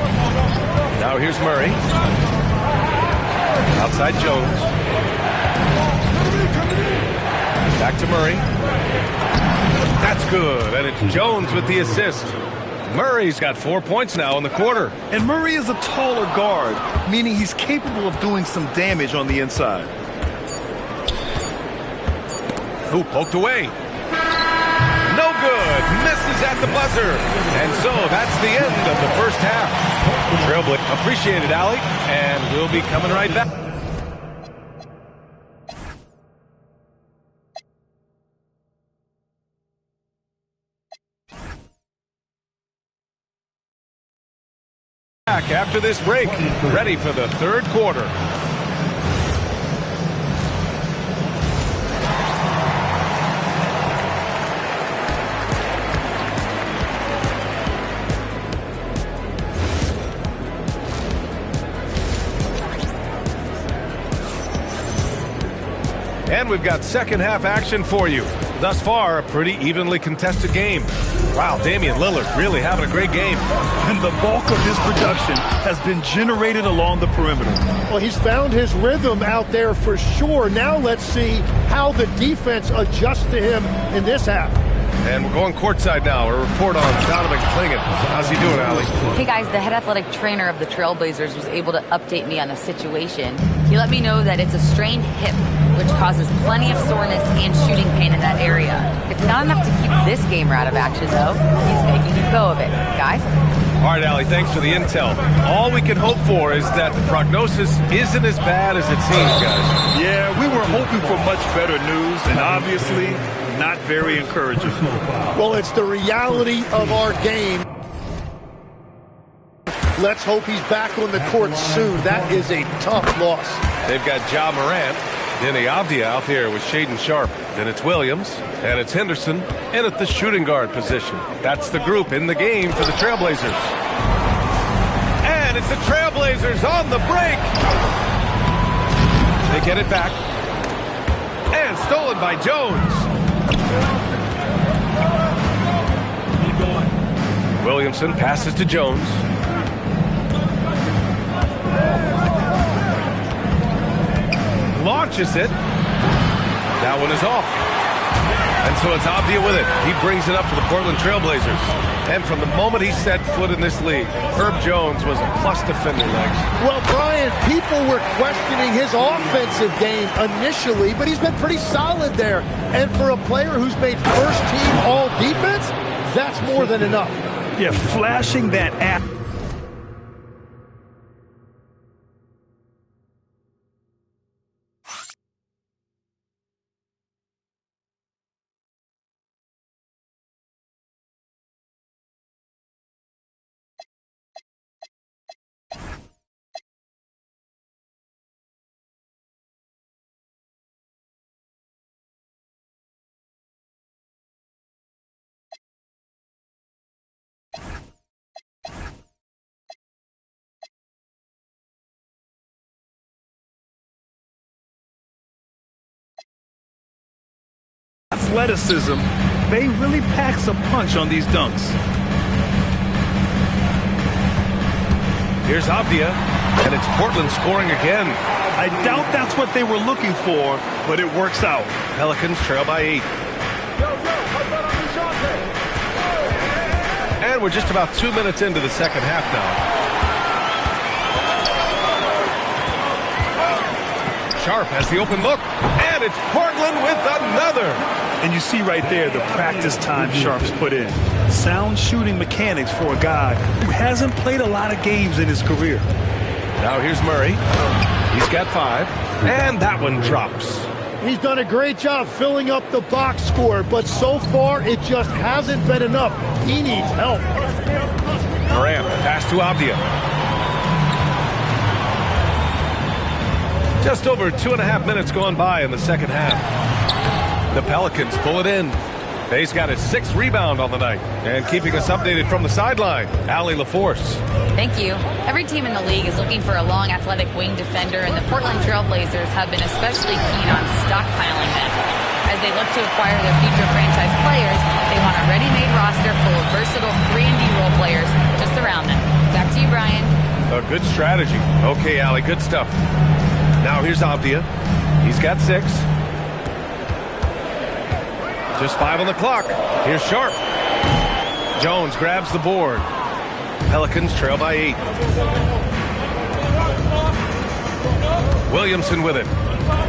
Now here's Murray. Outside Jones. Back to Murray. That's good, and it's Jones with the assist. Murray's got 4 points now in the quarter. And Murray is a taller guard, meaning he's capable of doing some damage on the inside. Ooh, poked away. No good. Misses at the buzzer. And so that's the end of the first half. Trailblazer. Appreciate it, Allie. And we'll be coming right back. Back after this break, ready for the third quarter. And we've got second half action for you. Thus far, a pretty evenly contested game. Wow, Damian Lillard really having a great game. And the bulk of his production has been generated along the perimeter. Well, he's found his rhythm out there for sure. Now let's see how the defense adjusts to him in this half. And we're going courtside now. A report on Donovan Clingan. How's he doing, Allie? Hey, guys, the head athletic trainer of the Trailblazers was able to update me on the situation. He let me know that it's a strained hip, which causes plenty of soreness and shooting pain in that area. It's not enough to keep this gamer out of action, though. He's making a go of it. Guys? All right, Allie, thanks for the intel. All we can hope for is that the prognosis isn't as bad as it seems, guys. Yeah, we were hoping for much better news, and obviously not very encouraging. Well, it's the reality of our game. Let's hope he's back on the court soon. That is a tough loss. They've got Ja Morant, Denny Avdia out there with Shaedon Sharpe. Then it's Williams, and it's Henderson, and at the shooting guard position. That's the group in the game for the Trailblazers. And it's the Trailblazers on the break. They get it back. And stolen by Jones. Williamson passes to Jones. Launches it. That one is off. And so it's Avdia with it. He brings it up to the Portland Trailblazers. And from the moment he set foot in this league, Herb Jones was a plus defender, Lex. Well, Brian, people were questioning his offensive game initially, but he's been pretty solid there. And for a player who's made first-team all-defense, that's more than enough. Yeah, flashing that app. Athleticism may really packs a punch on these dunks. Here's Avdia, and it's Portland scoring again. I doubt that's what they were looking for, but it works out. Pelicans trail by 8. And we're just about 2 minutes into the second half now. Sharp has the open look, and it's Portland with another. And you see right there the practice time Sharp's put in. Sound shooting mechanics for a guy who hasn't played a lot of games in his career. Now here's Murray. He's got 5, and that one drops. He's done a great job filling up the box score, but so far it just hasn't been enough. He needs help. Morant, pass to Avdia. Just over 2.5 minutes gone by in the second half. The Pelicans pull it in. They's got his 6th rebound on the night. And keeping us updated from the sideline, Allie LaForce. Thank you. Every team in the league is looking for a long, athletic wing defender, and the Portland Trailblazers have been especially keen on stockpiling them. As they look to acquire their future franchise players, they want a ready-made roster full of versatile 3-and-D role players to surround them. Back to you, Brian. A good strategy. Okay, Allie, good stuff. Now here's Avdia. He's got 6. Just 5 on the clock. Here's Sharp. Jones grabs the board. Pelicans trail by 8. Williamson with it.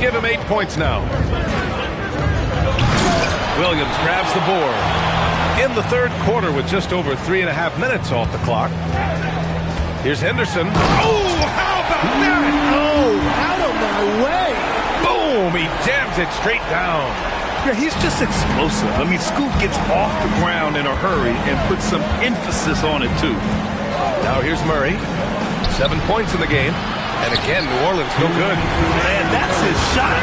Give him 8 points now. Williams grabs the board. In the third quarter with just over 3.5 minutes off the clock. Here's Henderson. Oh, how about that? Oh, out of my way. Boom, he jams it straight down. Yeah, he's just explosive. I mean, Scoot gets off the ground in a hurry and puts some emphasis on it, too. Now here's Murray. 7 points in the game. And again, New Orleans no good. Man, that's his shot.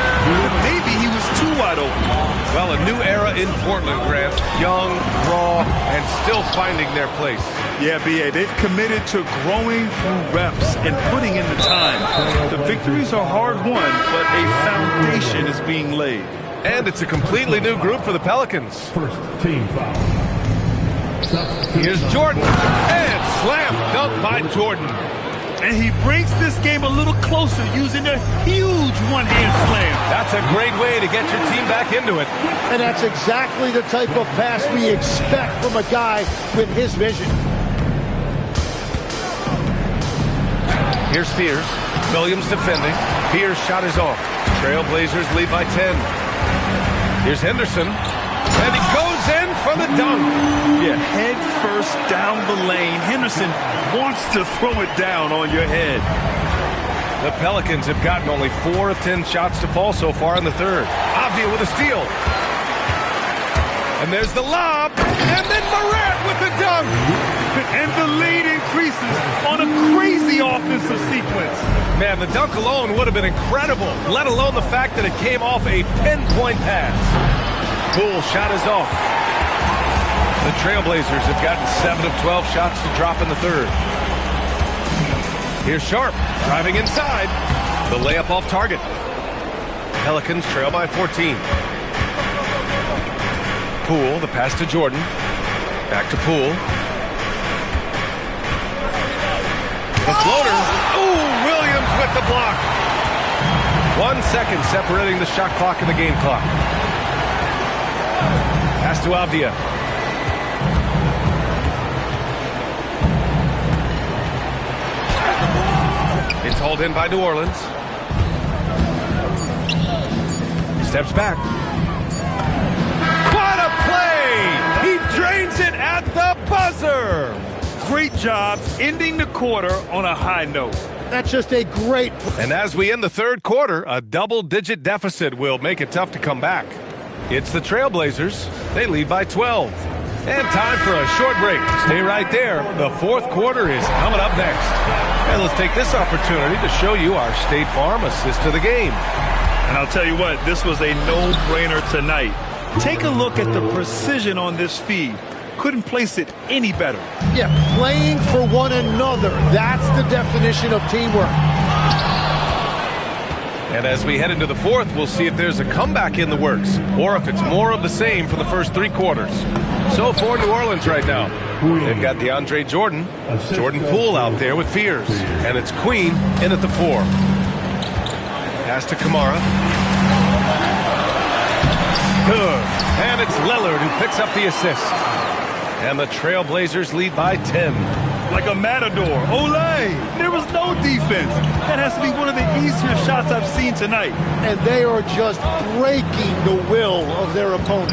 Maybe he was too wide open. Well, a new era in Portland, Grant. Young, raw, and still finding their place. Yeah, B.A., they've committed to growing through reps and putting in the time. The victories are hard won, but a foundation is being laid. And it's a completely new group for the Pelicans. First team foul. Here's Jordan. And slam dunk by Jordan. And he brings this game a little closer using a huge one-hand slam. That's a great way to get your team back into it. And that's exactly the type of pass we expect from a guy with his vision. Here's Fears. Williams defending. Fears' shot is off. Trailblazers lead by 10. Here's Henderson. And he goes in for the dunk. Yeah, head first down the lane. Henderson wants to throw it down on your head. The Pelicans have gotten only 4 of 10 shots to fall so far in the third. Avdia with a steal. And there's the lob. And then Morant with the dunk. And the lead increases on a crazy offensive sequence. Man, the dunk alone would have been incredible, let alone the fact that it came off a pinpoint pass. Poole shot is off. The Trailblazers have gotten 7 of 12 shots to drop in the third. Here's Sharp driving inside. The layup off target. Pelicans trail by 14. Poole, the pass to Jordan. Back to Poole. The floater. Ooh, Williams with the block. 1 second separating the shot clock and the game clock. Pass to Avdia. It's hauled in by New Orleans. Steps back. What a play! He drains it at the buzzer! Great job ending the quarter on a high note. That's just a great... And as we end the third quarter, a double-digit deficit will make it tough to come back. It's the Trailblazers. They lead by 12. And time for a short break. Stay right there. The fourth quarter is coming up next. And let's take this opportunity to show you our State Farm assist to the game. And I'll tell you what, this was a no-brainer tonight. Take a look at the precision on this feed. Couldn't place it any better. Yeah, playing for one another. That's the definition of teamwork. And as we head into the fourth, we'll see if there's a comeback in the works or if it's more of the same for the first three quarters. So for New Orleans right now, they've got DeAndre Jordan, Jordan Poole out there with Fears, and it's Queen in at the 4. Pass to Kamara. Good. And it's Lillard who picks up the assist. And the Trailblazers lead by 10. Like a matador. Olay! There was no defense. That has to be one of the easier shots I've seen tonight. And they are just breaking the will of their opponent.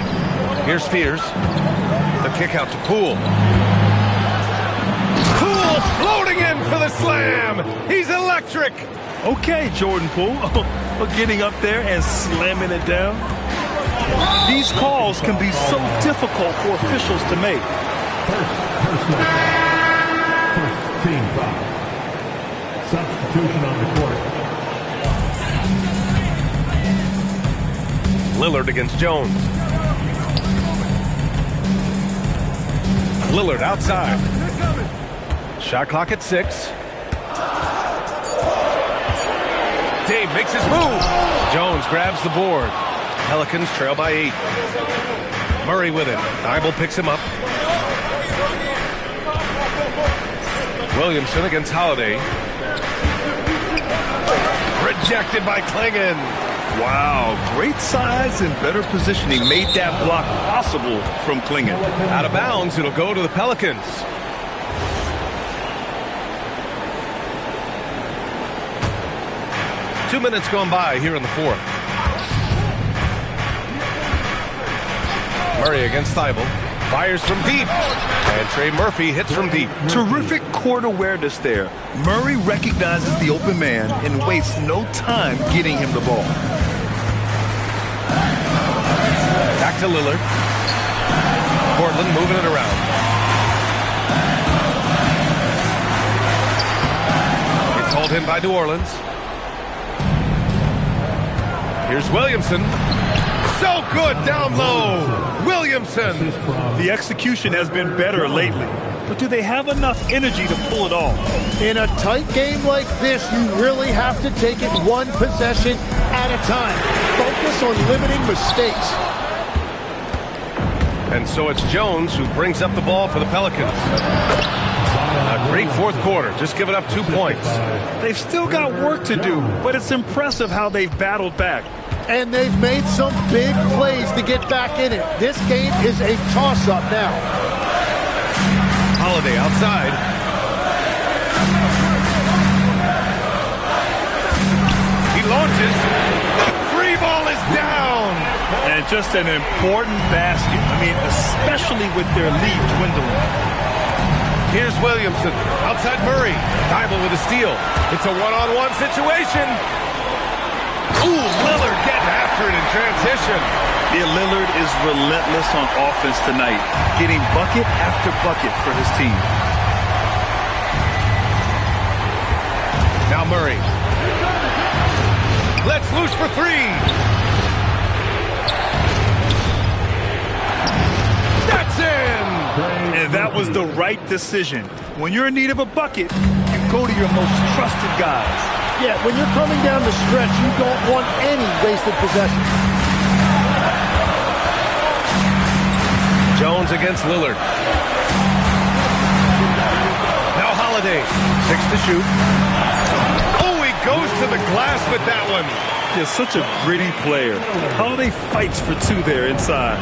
Here's Fears. The kick out to Poole. Poole's floating in for the slam. He's electric. Okay, Jordan Poole. Getting up there and slamming it down. These calls can be so difficult for officials to make. First team foul. Substitution on the court. Lillard against Jones. Lillard outside. Shot clock at 6. Dave makes his move. Jones grabs the board. Pelicans trail by 8. Murray with it. Thibault picks him up. Williamson against Holiday. Rejected by Klingon. Wow, great size and better positioning made that block possible from Klingon. Out of bounds, it'll go to the Pelicans. Two minutes gone by here in the fourth. Murray against Thibault. Fires from deep. And Trey Murphy hits from deep. Terrific court awareness there. Murray recognizes the open man and wastes no time getting him the ball. Back to Lillard. Portland moving it around. It's hauled in by New Orleans. Here's Williamson. So good down low. Williamson. The execution has been better lately. But do they have enough energy to pull it off? In a tight game like this, you really have to take it one possession at a time. Focus on limiting mistakes. And so it's Jones who brings up the ball for the Pelicans. A great fourth quarter, just giving up 2 points. They've still got work to do, but it's impressive how they've battled back. And they've made some big plays to get back in it. This game is a toss-up now. Holiday outside. He launches. The free ball is down. And just an important basket. I mean, especially with their lead dwindling. Here's Williamson. Outside Murray. Thibault with a steal. It's a one-on-one situation. Ooh, Lillard getting after it in transition. Yeah, Lillard is relentless on offense tonight, getting bucket after bucket for his team. Now Murray. Let's loose for 3. That's in. And that was the right decision. When you're in need of a bucket, you go to your most trusted guys. Yeah, when you're coming down the stretch, you don't want any wasted possession. Jones against Lillard. Now Holiday. 6 to shoot. Oh, he goes to the glass with that one. He's such a gritty player. Holiday fights for 2 there inside.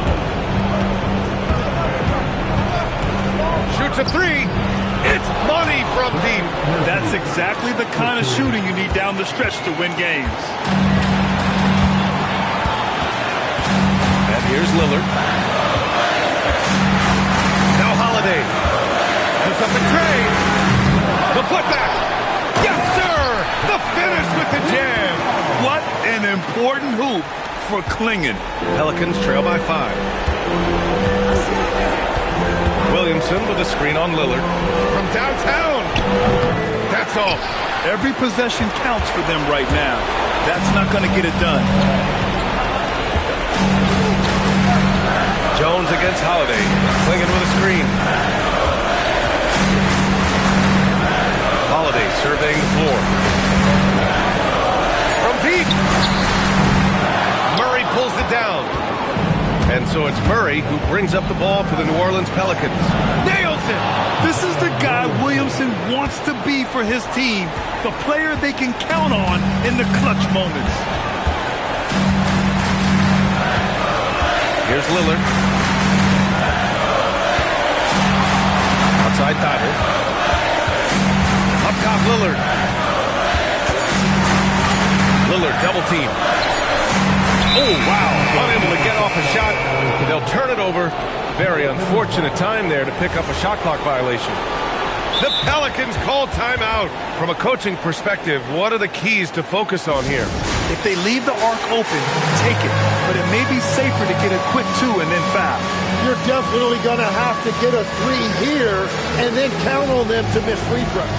a three. It's money from deep. That's exactly the kind of shooting you need down the stretch to win games. And here's Lillard. Now Holiday. Puts up a trade. The putback. Yes, sir! The finish with the jam. What an important hoop for Klingen. Pelicans trail by 5. Williamson with a screen on Lillard. From downtown. That's all. Every possession counts for them right now. That's not going to get it done. Jones against Holiday. Klingen with a screen. Holiday surveying the floor. From deep. Murray pulls it down. And so it's Murray who brings up the ball for the New Orleans Pelicans. Nails it! This is the guy Williamson wants to be for his team. The player they can count on in the clutch moments. Here's Lillard. Outside Tyler. Up top Lillard. Lillard double team. Oh, wow. Unable to get off a shot. They'll turn it over. Very unfortunate time there to pick up a shot clock violation. The Pelicans call timeout. From a coaching perspective, what are the keys to focus on here? If they leave the arc open, take it. But it may be safer to get a quick 2 and then foul. You're definitely going to have to get a 3 here and then count on them to miss free throws.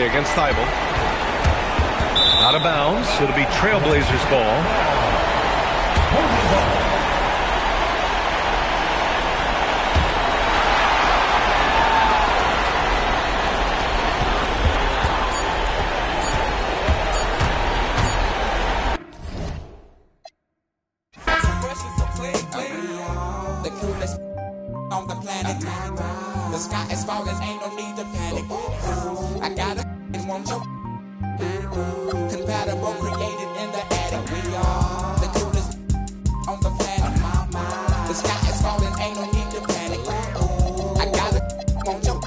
Against Thibault. Out of bounds. It'll be Trailblazers ball. The coolest on the planet. The sky is falling, ain't no need to panic. I got a want your compatible, created in the attic. We are the coolest on the planet. The sky is falling, ain't no need to panic. I got a want your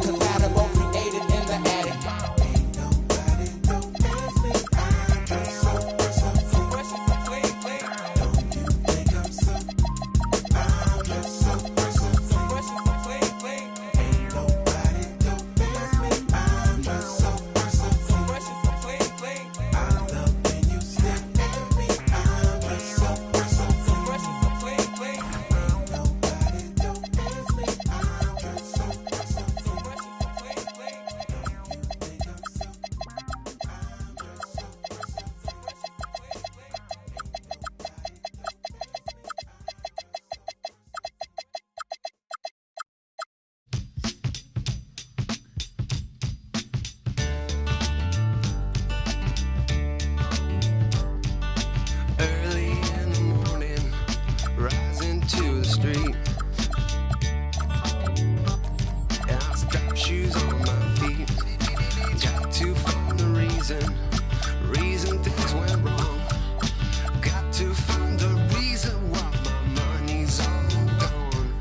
compatible, created in the attic. Ain't nobody don't miss me. I'm just so fresh and so clean. Don't you think I'm so? I'm just so fresh and so clean. Ain't nobody don't miss me. I'm just so fresh and so clean. I love when you step at me. I'm just so fresh and so clean. Ain't nobody don't miss me. I'm just so fresh and so clean. Don't you think I'm so? I'm just so fresh and so Early in the morning, rising to the street. And I strap shoes on my feet. Got to find the reason things went wrong. Got to find the reason why my money's all gone.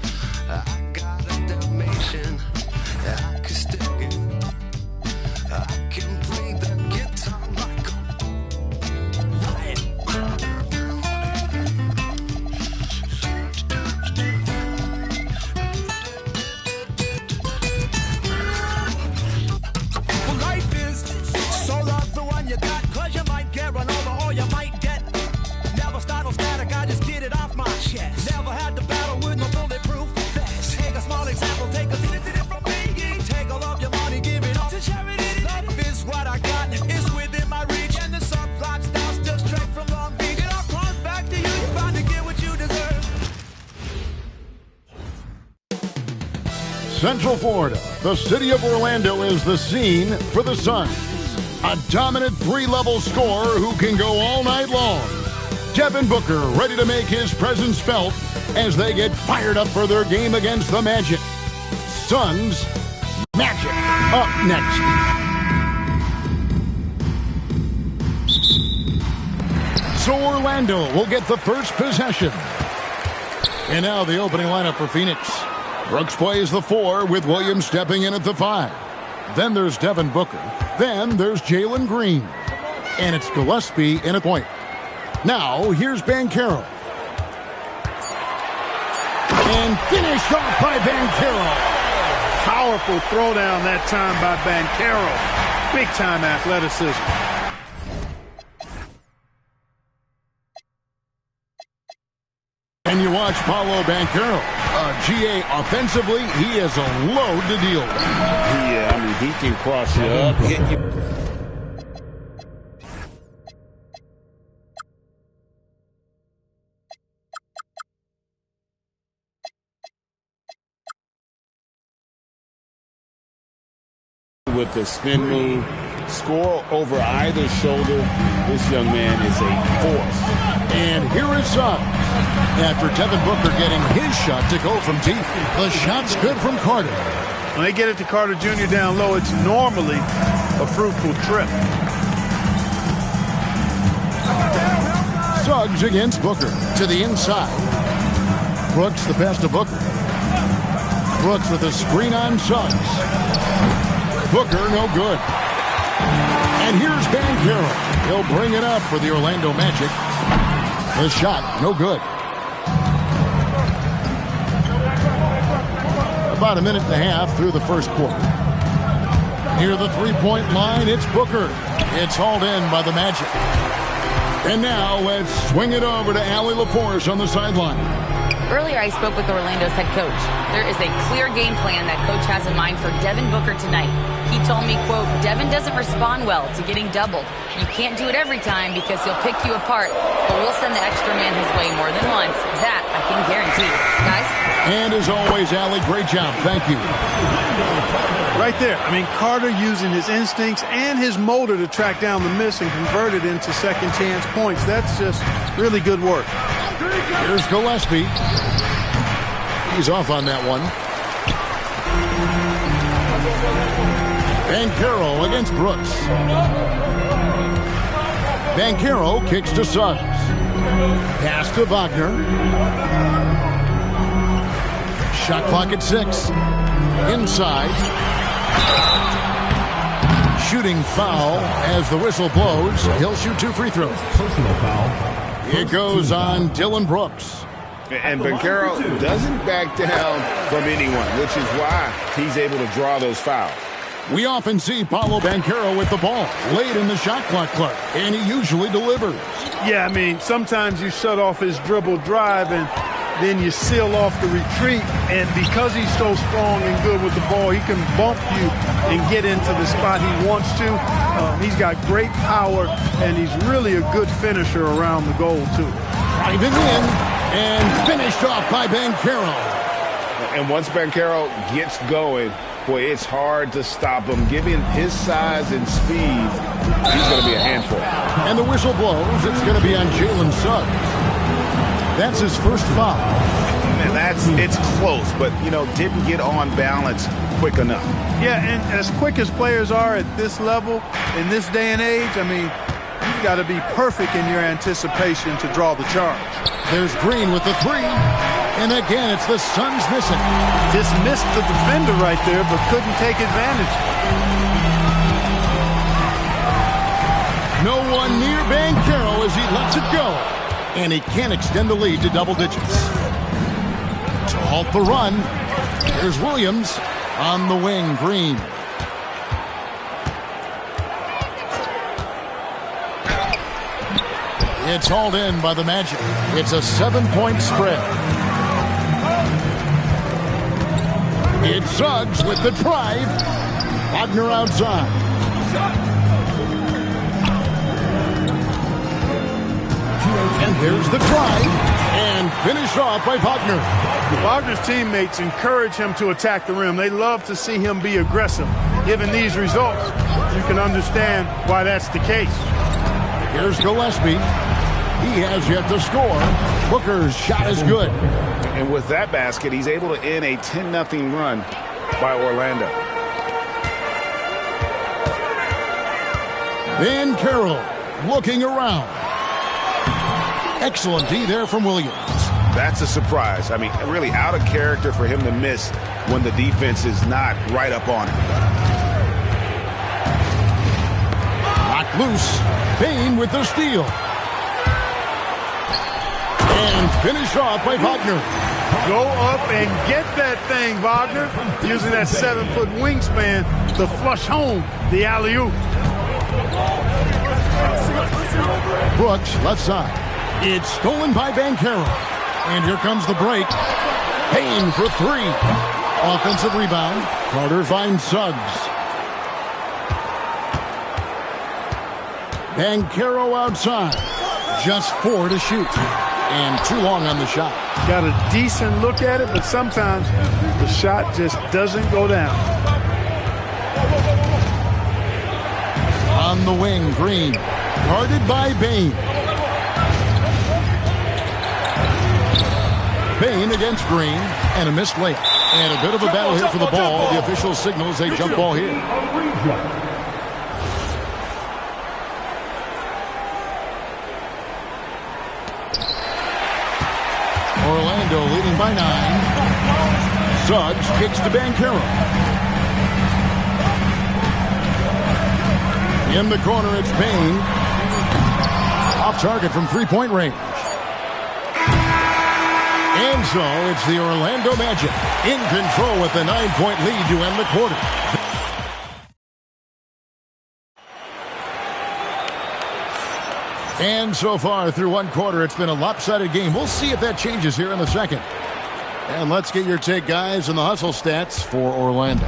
I got a Dalmatian, I could stick it. I can play the guitar like a riot. Well, life is so love the one you got, 'cause you might get run over or you might get. Never start no static, I just get it off my chest. Never had to battle with no bulletproof vest. Take a small example, take a from me. Take all of your money, give it all to charity. Love is what I got, it's within my reach. And the subplots down still straight from Long Beach. It all comes back to you, you bound to get what you deserve. Central Florida, the city of Orlando is the scene for the Suns. A dominant three-level scorer who can go all night long. Devin Booker ready to make his presence felt as they get fired up for their game against the Magic. Suns, Magic, up next. So Orlando will get the first possession. And now the opening lineup for Phoenix. Brooks plays the 4 with Williams stepping in at the 5. Then there's Devin Booker. Then there's Jalen Green. And it's Gillespie in at point. Now here's Banchero. And finished off by Banchero. Powerful throwdown that time by Banchero. Big time athleticism. And you watch Paolo Banchero. GA offensively, he is a load to deal with. Yeah, I mean, he can cross you up, hit you. With the spin move, score over either shoulder. This young man is a force. And here is Suggs. After Devin Booker getting his shot to go from deep, the shot's good from Carter. When they get it to Carter Jr. down low, it's normally a fruitful trip. Suggs against Booker to the inside. Brooks the pass to Booker. Brooks with a screen on Suggs. Booker no good. And here's Banchero. He'll bring it up for the Orlando Magic. The shot no good. About a minute and a half through the first quarter. Near the three-point line, it's Booker. It's hauled in by the Magic. And now let's swing it over to Allie LaForce on the sideline. Earlier, I spoke with Orlando's head coach. There is a clear game plan that coach has in mind for Devin Booker tonight. He told me, quote, Devin doesn't respond well to getting doubled. You can't do it every time because he'll pick you apart, but we'll send the extra man his way more than once. That I can guarantee. Guys? And as always, Allie, great job. Thank you. Right there. I mean, Carter using his instincts and his motor to track down the miss and convert it into second chance points. That's just really good work. Here's Gillespie. He's off on that one. Banchero against Brooks. Banchero kicks to Suggs. Pass to Wagner. Shot clock at 6. Inside. Shooting foul as the whistle blows. He'll shoot 2 free throws. Personal foul. It goes on Dylan Brooks. And Banchero doesn't back down from anyone, which is why he's able to draw those fouls. We often see Paolo Banchero with the ball late in the shot clock, Clark, and he usually delivers. Yeah, I mean, sometimes you shut off his dribble drive and then you seal off the retreat. And because he's so strong and good with the ball, he can bump you and get into the spot he wants to. He's got great power, and he's really a good finisher around the goal, too. Driving in and finished off by Banchero. And once Banchero gets going, boy, it's hard to stop him. Given his size and speed, he's going to be a handful. And the whistle blows. It's going to be on Jalen Suggs. That's his first foul. And it's close, but, didn't get on balance quick enough. Yeah, and as quick as players are at this level, in this day and age, I mean, you've got to be perfect in your anticipation to draw the charge. There's Green with the 3. And again, it's the Suns missing. Just missed the defender right there, but couldn't take advantage. No one near Banchero as he lets it go. And he can't extend the lead to double digits. To halt the run, here's Williams on the wing. Green. It's hauled in by the Magic. It's a 7-point spread. It's Suggs with the drive. Wagner outside. And there's the drive. And finished off by Wagner. Wagner's teammates encourage him to attack the rim. They love to see him be aggressive. Given these results, you can understand why that's the case. Here's Gillespie. He has yet to score. Booker's shot is good. And with that basket, he's able to end a 10-0 run by Orlando. Banchero looking around. Excellent D there from Williams. That's a surprise. I mean, really out of character for him to miss when the defense is not right up on him. Knocked loose. Bain with the steal. And finished off by Wagner. Go up and get that thing, Wagner, using that 7-foot wingspan to flush home the alley-oop. Brooks, left side. It's stolen by Banchero. And here comes the break. Payne for three. Offensive rebound. Carter finds Suggs. Banchero outside. Just 4 to shoot. And too long on the shot. Got a decent look at it, but sometimes the shot just doesn't go down. On the wing, Green. Guarded by Bain. Bain against Green, and a missed layup. And a bit of a battle here for the ball. The official signals a jump ball here. Orlando leading by 9. Suggs kicks to Banchero. In the corner, it's Bain. Off target from three-point range. And so it's the Orlando Magic in control with the 9-point lead to end the quarter. And so far through one quarter, it's been a lopsided game. We'll see if that changes here in the second. And let's get your take, guys, on the hustle stats for Orlando.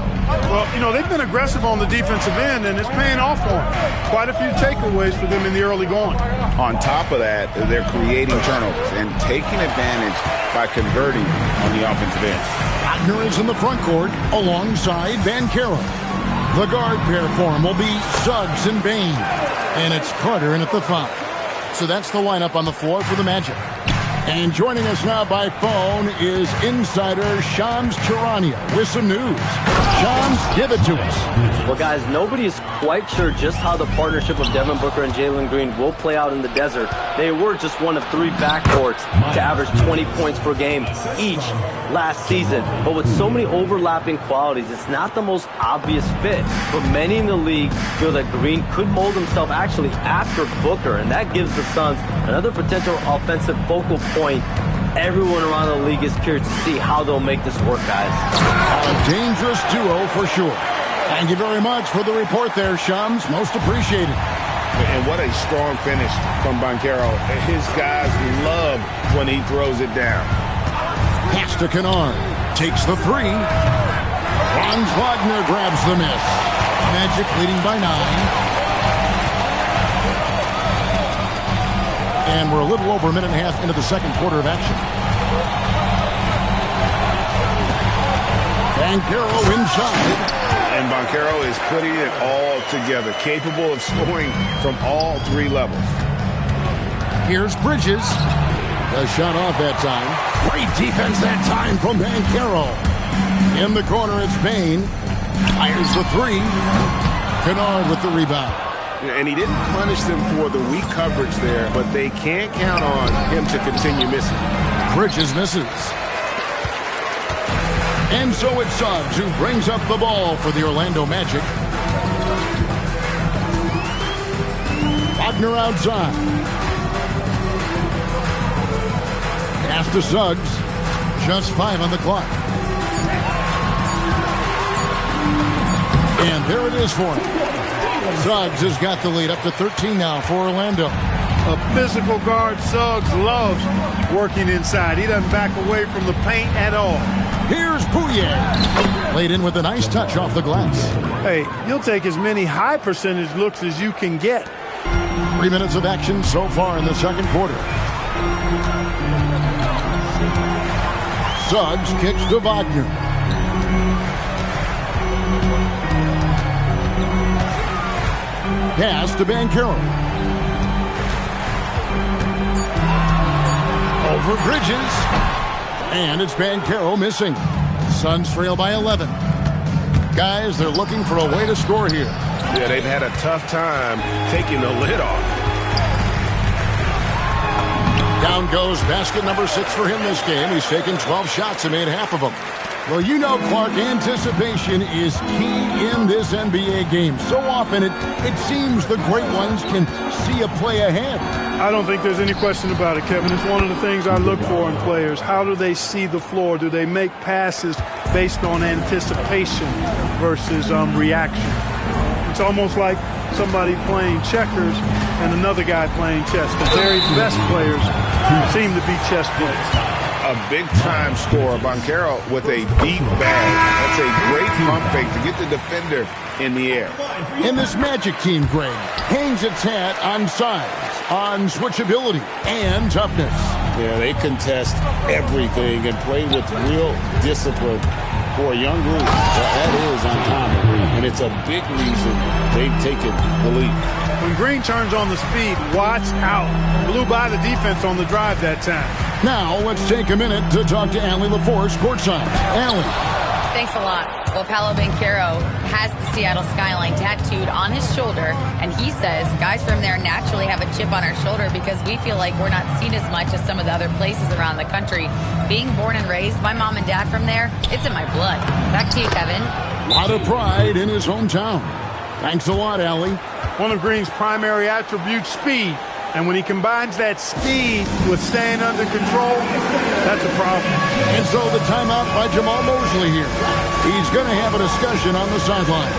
Well, you know, they've been aggressive on the defensive end, and it's paying off for them. Quite a few takeaways for them in the early going. On top of that, they're creating turnovers and taking advantage by converting on the offensive end. Wagner is in the front court alongside Banchero. The guard pair for him will be Suggs and Bain. And it's Carter in at the 5. So that's the lineup on the floor for the Magic. And joining us now by phone is insider Shams Charania with some news. Shams, give it to us. Well, guys, nobody is quite sure just how the partnership of Devin Booker and Jalen Green will play out in the desert. They were just one of 3 backcourts to average 20 points per game each last season. But with so many overlapping qualities, it's not the most obvious fit. But many in the league feel that Green could mold himself actually after Booker, and that gives the Suns another potential offensive focal point. Everyone around the league is curious to see how they'll make this work, guys. A dangerous duo for sure. Thank you very much for the report there, Shams. Most appreciated. And what a strong finish from Banchero. His guys love when he throws it down. Pass to Kennard. Takes the 3. Franz Wagner grabs the miss. Magic leading by 9. And we're a little over a minute and a half into the second quarter of action. Banchero inside. And Banchero is putting it all together, capable of scoring from all 3 levels. Here's Bridges. The shot off that time. Great defense that time from Banchero. In the corner, it's Bain. Fires the 3. Kennard with the rebound. And he didn't punish them for the weak coverage there, but they can't count on him to continue missing. Bridges misses. And so it's Suggs who brings up the ball for the Orlando Magic. Wagner outside. Pass to Suggs. Just 5 on the clock. And there it is for him. Suggs has got the lead up to 13 now for Orlando. A physical guard Suggs loves working inside. He doesn't back away from the paint at all. Here's Pouillet. Laid in with a nice touch off the glass. Hey, you'll take as many high percentage looks as you can get. 3 minutes of action so far in the second quarter. Suggs kicks to Wagner. Pass to Banchero. over Bridges. And it's Banchero missing. Suns trail by 11. Guys, they're looking for a way to score here. Yeah, they've had a tough time taking the lid off. Down goes basket number 6 for him this game. He's taken 12 shots and made half of them. Well, you know, Clark, anticipation is key in this NBA game. So often it seems the great ones can see a play ahead. I don't think there's any question about it, Kevin. It's one of the things I look for in players. How do they see the floor? Do they make passes based on anticipation versus reaction? It's almost like somebody playing checkers and another guy playing chess. The very best players seem to be chess players. A big-time scorer, Banchero with a deep bag. That's a great pump fake to get the defender in the air. And this Magic team, Greg, hangs its hat on size, on switchability, and toughness. Yeah, they contest everything and play with real discipline for a young group. Well, that is uncommon, and it's a big reason they've taken the lead. When Green turns on the speed, watch out. Blew by the defense on the drive that time. Now, let's take a minute to talk to Allie LaForce courtside. Allie. Thanks a lot. Well, Paolo Banchero has the Seattle skyline tattooed on his shoulder, and he says guys from there naturally have a chip on our shoulder because we feel like we're not seen as much as some of the other places around the country. Being born and raised, my mom and dad from there, it's in my blood. Back to you, Kevin. A lot of pride in his hometown. Thanks a lot, Allie. One of Green's primary attributes, speed. And when he combines that speed with staying under control, that's a problem. And so the timeout by Jamal Mosley here. He's going to have a discussion on the sideline.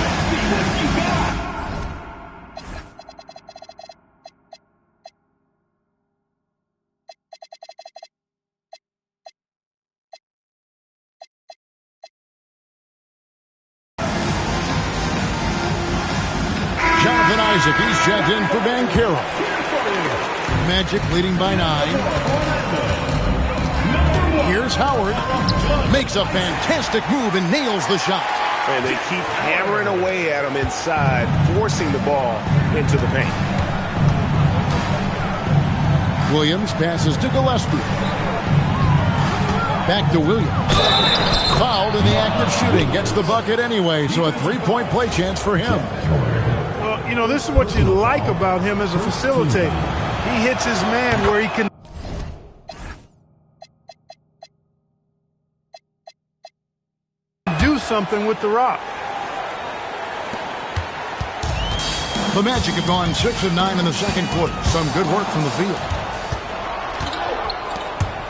Let's see what you got. Jonathan Isaac, he's checked in for Banchero. Magic leading by 9. Here's Howard. Makes a fantastic move and nails the shot. And they keep hammering away at him inside, forcing the ball into the paint. Williams passes to Gillespie. Back to Williams. Fouled in the act of shooting. Gets the bucket anyway, so a 3-point play chance for him. You know, this is what you like about him as a facilitator. He hits his man where he can do something with the rock. The Magic have gone 6 of 9 in the second quarter. Some good work from the field.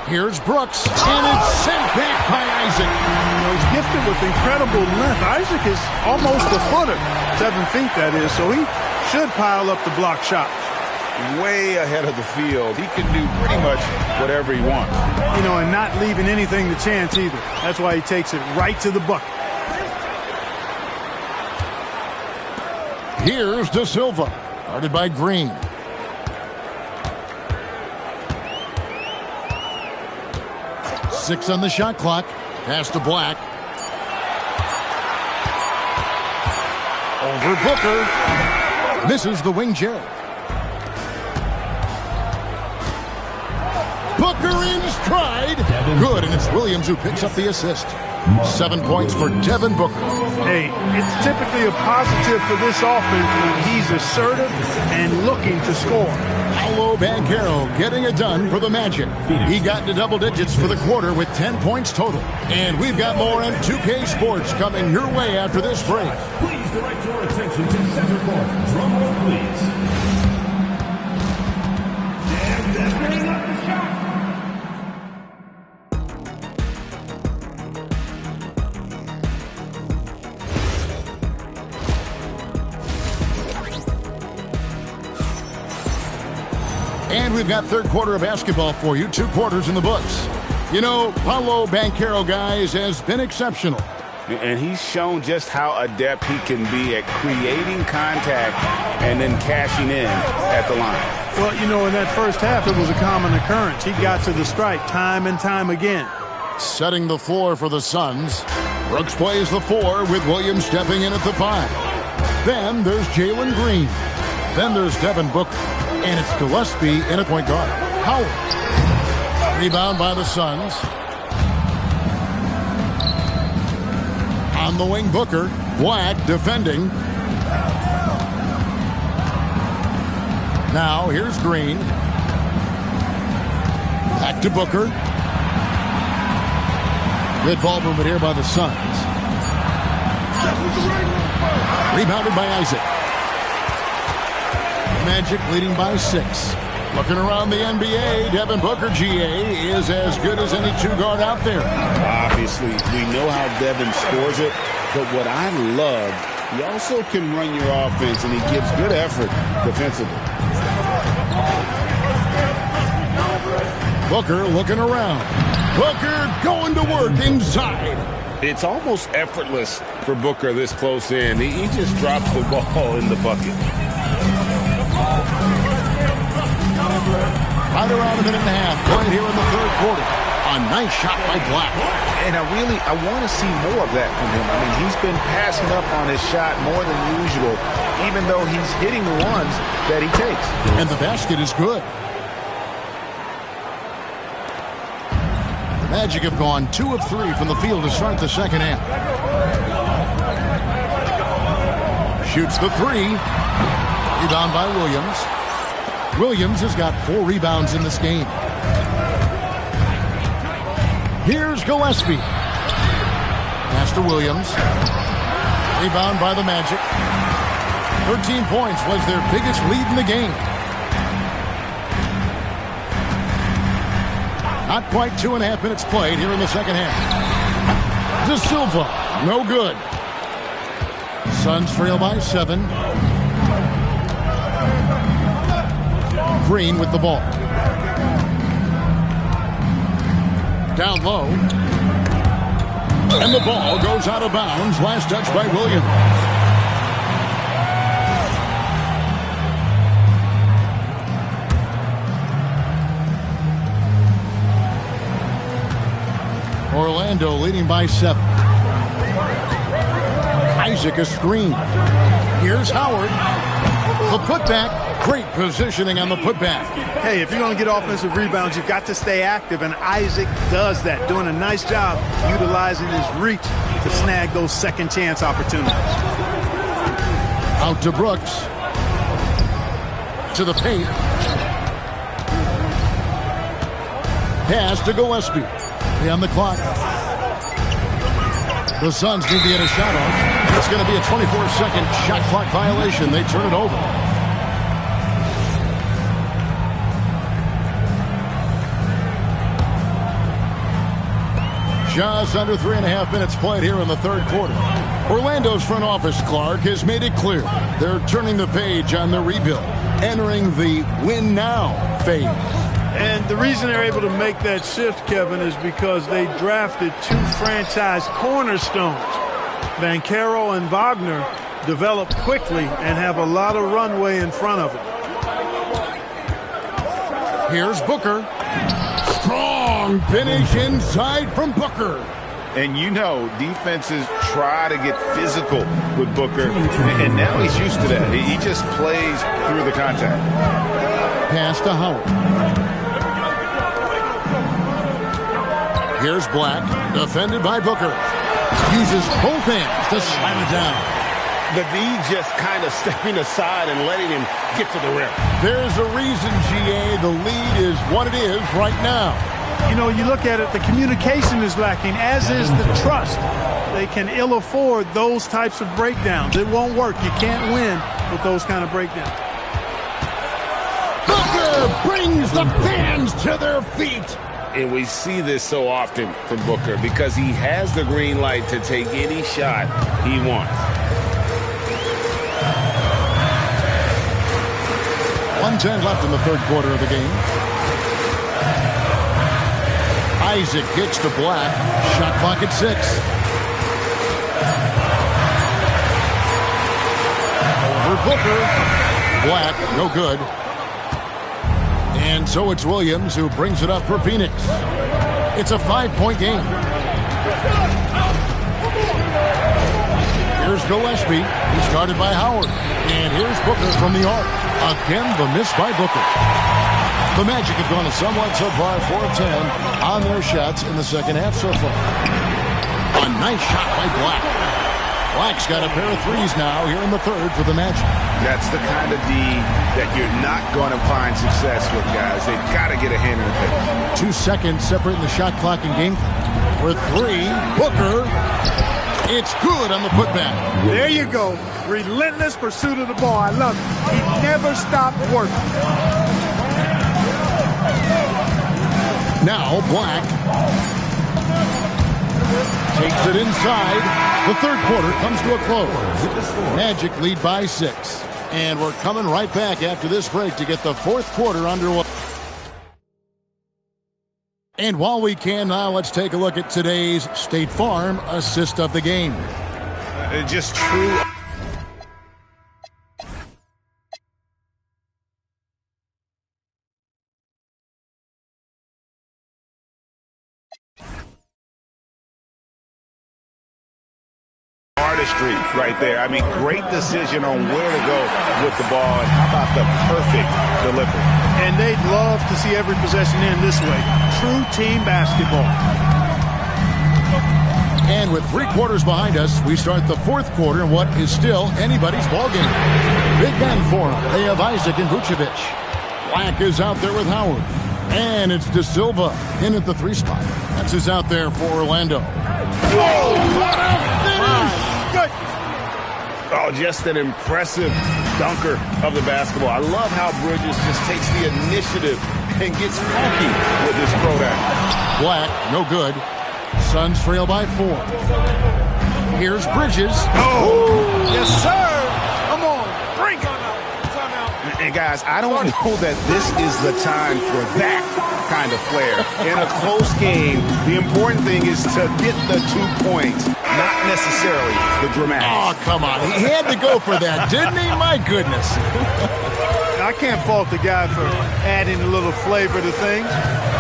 Here's Brooks, and it's sent back by Isaac. You know, he's gifted with incredible length. Isaac is almost a footer, 7 feet that is, so he should pile up the block shots. Way ahead of the field. He can do pretty much whatever he wants. You know, and not leaving anything to chance either. That's why he takes it right to the bucket. Here's De Silva, guarded by Green. Six on the shot clock. Pass to Black. Over Booker. Misses the wing Jerry. Booker in stride. Good, and it's Williams who picks up the assist. 7 points for Devin Booker. Hey, it's typically a positive for this offense when he's assertive and looking to score. Paolo Banchero getting it done for the Magic. He got into double digits for the quarter with 10 points total. And we've got more on 2K Sports coming your way after this break. Please direct your attention to center court. Drum roll, please. And that's bringing up the shot. And we've got third quarter of basketball for you. 2 quarters in the books. You know, Paolo Banchero, guys, has been exceptional. And he's shown just how adept he can be at creating contact and then cashing in at the line. Well, you know, in that first half, it was a common occurrence. He got to the stripe time and time again. Setting the floor for the Suns. Brooks plays the 4 with Williams stepping in at the 5. Then there's Jalen Green. Then there's Devin Booker. And it's Gillespie in at point guard. Howard. Rebound by the Suns. On the wing, Booker. Black defending. Now here's Green. Back to Booker. Good ball movement here by the Suns. Rebounded by Isaac. Magic leading by 6. Looking around the NBA, Devin Booker, GA, is as good as any two-guard out there. Obviously, we know how Devin scores it, but what I love, he also can run your offense, and he gives good effort defensively. Booker looking around. Booker going to work inside. It's almost effortless for Booker this close in. He just drops the ball in the bucket. Right around a minute and a half. Playing here in the third quarter. A nice shot by Black. And I want to see more of that from him. I mean, he's been passing up on his shot more than usual, even though he's hitting the ones that he takes. And the basket is good. The Magic have gone 2 of 3 from the field to start the second half. Shoots the 3. Rebound by Williams. Williams has got 4 rebounds in this game. Here's Gillespie. Pass to Williams. Rebound by the Magic. 13 points was their biggest lead in the game. Not quite 2.5 minutes played here in the second half. De Silva, no good. Suns trail by 7. Green with the ball. Down low. And the ball goes out of bounds. Last touch by Williams. Orlando leading by 7. Isaac a screen. Here's Howard. The putback. Great positioning on the putback. Hey, if you're going to get offensive rebounds, you've got to stay active, and Isaac does that, doing a nice job utilizing his reach to snag those second chance opportunities. Out to Brooks. To the paint. Pass to Gillespie. On the clock. The Suns need to get a shot off. It's going to be a 24-second shot clock violation. They turn it over. Just under 3.5 minutes played here in the third quarter. Orlando's front office, Clark, has made it clear they're turning the page on the rebuild, entering the win now phase. And the reason they're able to make that shift, Kevin, is because they drafted 2 franchise cornerstones. Banchero and Wagner develop quickly and have a lot of runway in front of them. Here's Booker. Strong finish inside from Booker. And you know, defenses try to get physical with Booker, and now he's used to that. He just plays through the contact. Pass to Howard. Here's Black, defended by Booker. Uses both hands to slam it down. The D just kind of stepping aside and letting him get to the rim. There's a reason, GA, the lead is what it is right now. You know, you look at it, the communication is lacking, as is the trust. They can ill afford those types of breakdowns. It won't work. You can't win with those kind of breakdowns. Booker brings the fans to their feet. And we see this so often from Booker because he has the green light to take any shot he wants. 1:10 left in the third quarter of the game. Isaac gets to Black. Shot clock at 6. Over Booker. Black, no good. And so it's Williams who brings it up for Phoenix. It's a 5-point game. Here's Gillespie. He started by Howard. And here's Booker from the arc. Again, the miss by Booker. The Magic have gone somewhat so far 4-10 on their shots in the second half so far. A nice shot by Black. Black's got a pair of threes now here in the third for the Magic. That's the kind of D that you're not going to find success with, guys. They've got to get a hand in the face. 2 seconds separating the shot clock and game clock. For three, Booker. It's good on the putback. There you go. Relentless pursuit of the ball. I love it. He never stopped working. Now Black takes it inside. The third quarter comes to a close. Magic lead by 6. And we're coming right back after this break to get the fourth quarter underway. And while we can now, let's take a look at today's State Farm assist of the game. Just true. Artistry right there. I mean, great decision on where to go with the ball. And how about the perfect delivery? And they'd love to see every possession end this way. True team basketball. And with 3 quarters behind us, we start the fourth quarter in what is still anybody's ballgame. Big men for them. They have Isaac and Vucevic. Black is out there with Howard. And it's De Silva in at the 3 spot. That's who's out there for Orlando. Oh, what a finish! Good. Oh, just an impressive dunker of the basketball. I love how Bridges just takes the initiative and gets funky with his throwdown. Black, no good. Suns trail by 4. Here's Bridges. Oh, yes, sir. Come on, bring it. And guys, I don't know that this is the time for that kind of flair. In a close game, the important thing is to get the 2 points, not necessarily the dramatics. Oh, come on. He had to go for that, didn't he? My goodness. I can't fault the guy for adding a little flavor to things.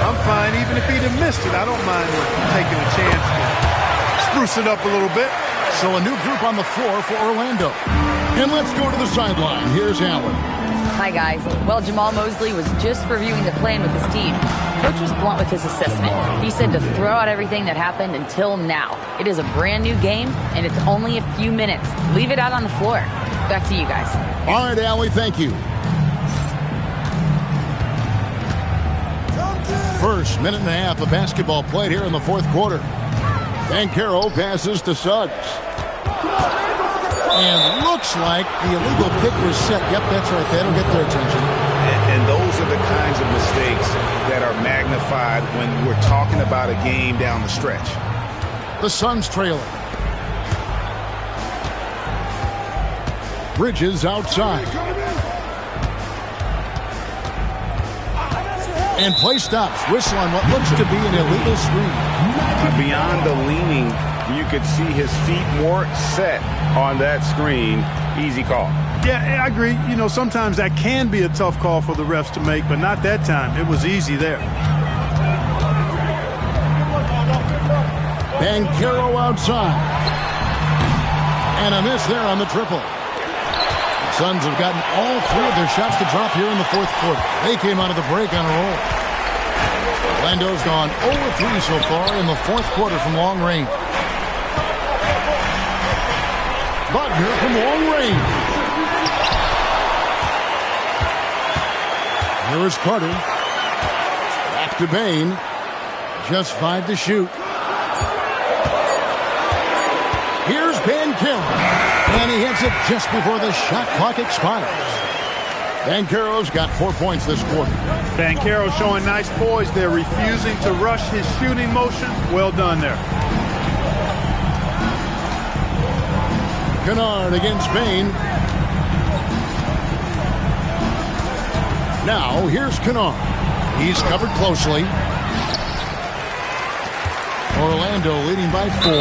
I'm fine. Even if he'd have missed it, I don't mind taking a chance to spruce it up a little bit. So a new group on the floor for Orlando. And let's go to the sideline. Here's Allen. Hi, guys. Well, Jamal Mosley was just reviewing the plan with his team. Coach was blunt with his assessment. He said to throw out everything that happened until now. It is a brand new game, and it's only a few minutes. Leave it out on the floor. Back to you guys. All right, Allie, thank you. First minute and a half of basketball played here in the fourth quarter. Banchero passes to Suggs. And looks like the illegal pick was set. Yep, that's right. That'll get their attention. And those are the kinds of mistakes that are magnified when we're talking about a game down the stretch. The Suns trailing. Bridges outside. And play stops. Whistle on what looks to be an illegal screen. Beyond the leaning, you could see his feet more set on that screen. Easy call. Yeah, I agree. You know, sometimes that can be a tough call for the refs to make, but not that time. It was easy there. Banchero outside. And a miss there on the triple. The Suns have gotten all 3 of their shots to drop here in the fourth quarter. They came out of the break on a roll. Orlando's gone 0-3 so far in the fourth quarter from long range. Butler from long range. Here is Carter. Back to Bain. Just 5 to shoot. Here's Banchero. And he hits it just before the shot clock expires. Banchero's got 4 points this quarter. Banchero showing nice poise there, refusing to rush his shooting motion. Well done there. Kennard against Bain. Now, here's Kennard. He's covered closely. Orlando leading by 4.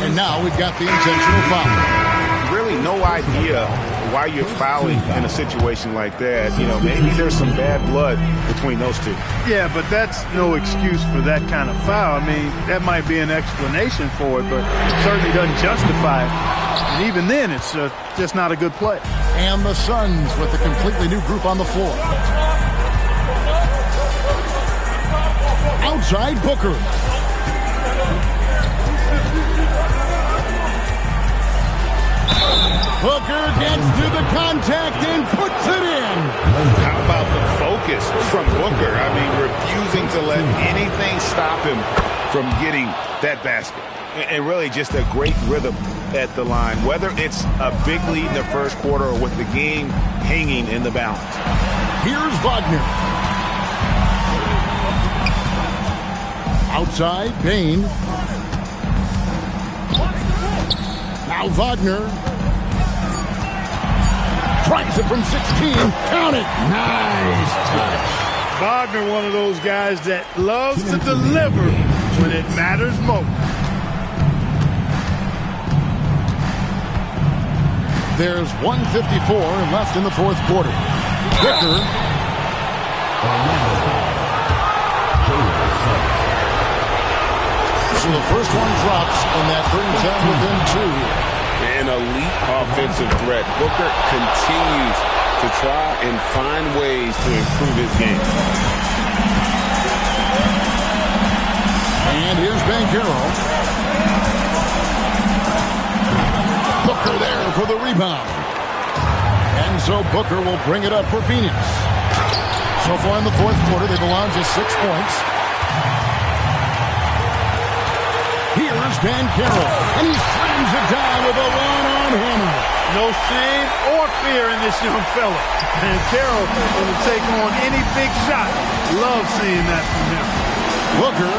And now we've got the intentional foul. Really no idea why you're fouling in a situation like that. You know, maybe there's some bad blood between those two. Yeah, but that's no excuse for that kind of foul. I mean, that might be an explanation for it, but it certainly doesn't justify it. And even then, it's just not a good play. And the Suns with a completely new group on the floor. Outside Booker. Booker gets to the contact and puts it in. How about the focus from Booker? I mean, refusing to let anything stop him from getting that basket. And really just a great rhythm at the line, whether it's a big lead in the first quarter or with the game hanging in the balance. Here's Wagner. Outside, Payne. Now Wagner. Tries it from 16. Count it. Nice touch. Wagner, one of those guys that loves to deliver when it matters most. There's 1:54 left in the fourth quarter. Booker. So the first one drops, and that brings them within two. An elite offensive threat. Booker continues to try and find ways to improve his game. And here's Banchero. Booker there for the rebound. And so Booker will bring it up for Phoenix. So far in the fourth quarter, they belong to 6 points. Here's Banchero, and he slams it down with a one-on hammer. No shame or fear in this young fella. Banchero going to take on any big shot. Love seeing that from him. Booker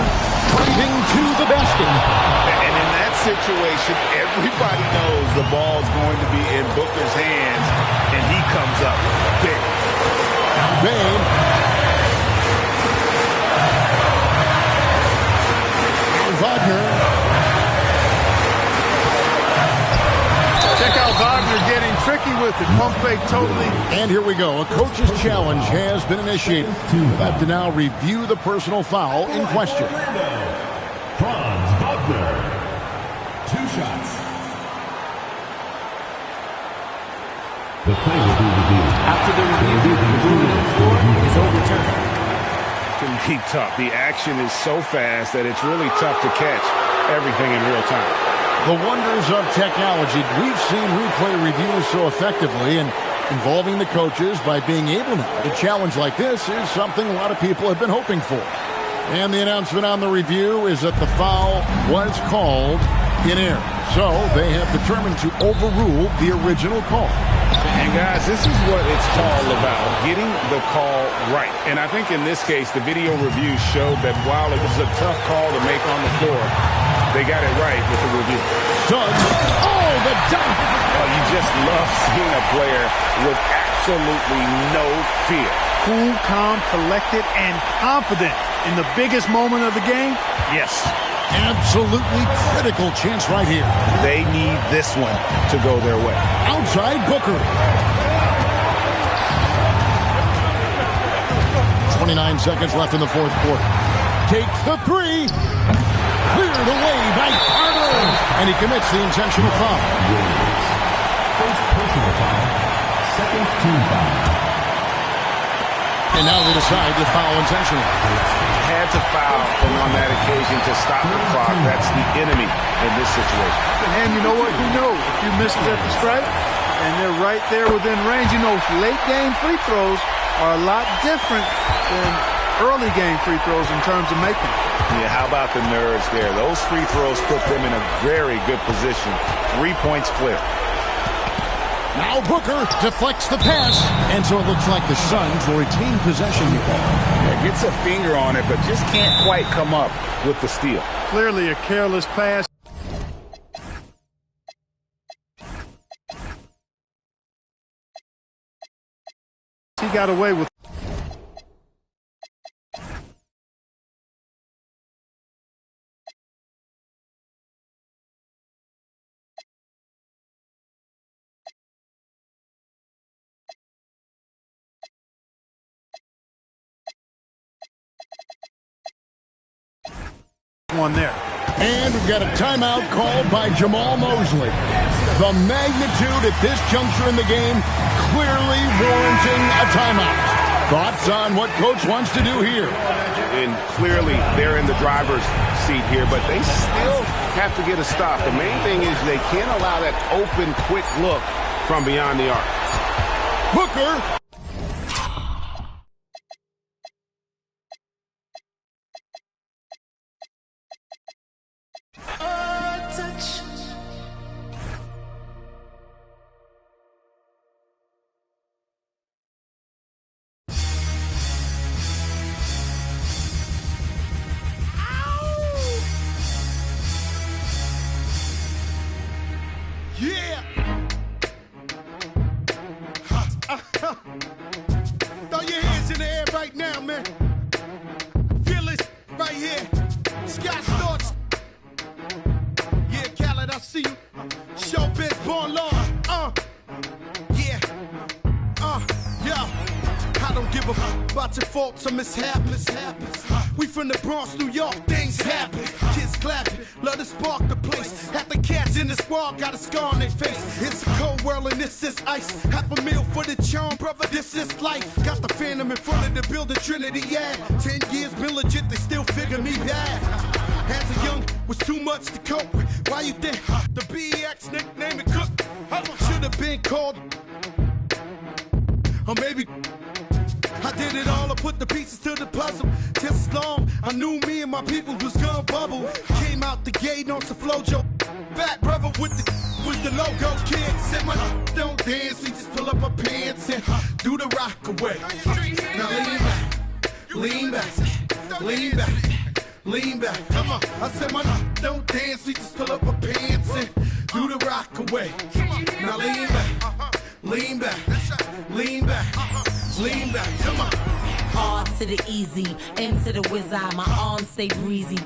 driving to the basket. And in that situation, everybody knows the ball's going to be in Booker's hands, and he comes up big. Babe. Wagner. Check out Wagner getting tricky with it. Pump fake totally. And here we go. A coach's challenge has been initiated. We'll have to now review the personal foul in question. Franz Wagner. 2 shots. The play will be reviewed. After the review, the ruling on the floor is overturned. Can be tough. The action is so fast that it's really tough to catch everything in real time. The wonders of technology. We've seen replay reviews so effectively, and involving the coaches by being able now to challenge like this is something a lot of people have been hoping for. And the announcement on the review is that the foul was called in air. So they have determined to overrule the original call. And guys, this is what it's all about, getting the call right. And I think in this case, the video review showed that while it was a tough call to make on the floor, they got it right with the review. Suggs. Oh, the dunk. Oh, you just love seeing a player with absolutely no fear. Cool, calm, collected, and confident in the biggest moment of the game. Yes. Absolutely critical chance right here. They need this one to go their way. Outside Booker. 29 seconds left in the fourth quarter. Takes the three. Cleared away by Carter. And he commits the intentional foul. First personal foul. Second team foul. And now they decide to foul intentionally. Had to foul on that occasion to stop the clock. That's the enemy in this situation. And you know what? You know, if you miss it at the stripe and they're right there within range, you know, late game free throws are a lot different than early game free throws in terms of making. Yeah, how about the nerves there? Those free throws put them in a very good position. 3 points clear. Now Booker deflects the pass. And so it looks like the Suns will retain possession here. Yeah, gets a finger on it, but just can't quite come up with the steal. Clearly a careless pass. He got away with. One there. And we've got a timeout called by Jamal Mosley. The magnitude at this juncture in the game clearly warranting a timeout. Thoughts on what Coach wants to do here? And clearly they're in the driver's seat here, but they still have to get a stop. The main thing is they can't allow that open, quick look from beyond the arc. Booker. Touch. Yeah! Throw your hands in the air right now, man. Feel it right here. Scott Storch. Yeah, Khaled, I see you. Showbiz, born law. Yeah. Yeah. I don't give a fuck about your faults or mishaps. We from the Bronx, New York, things happen. Kids clapping, love to spark the place. Half the cats in the squad got a scar on their face. It's a cold world and this is ice. $500,000 for the charm, brother, this is life. Got the Phantom in front of the building, Trinity, yeah. 10 years been legit, they still figure me bad. As a young, was too much to cope with. Why you think the BX nickname it Cook? Should have been called, or maybe I did it all, I put the pieces to the puzzle. Just as long I knew me and my people was gonna bubble. Came out the gate on some flojo. Fat brother with the logo kid. Said my don't dance, we just pull up our pants and do the rock away. Now lean back, lean back, lean back. Come on, I said my don't dance, we just pull up our pants and do the rock away. Now lean back, lean back, lean back. Lean back, come on. R to the easy, M to the wizard. My arms stay breezy,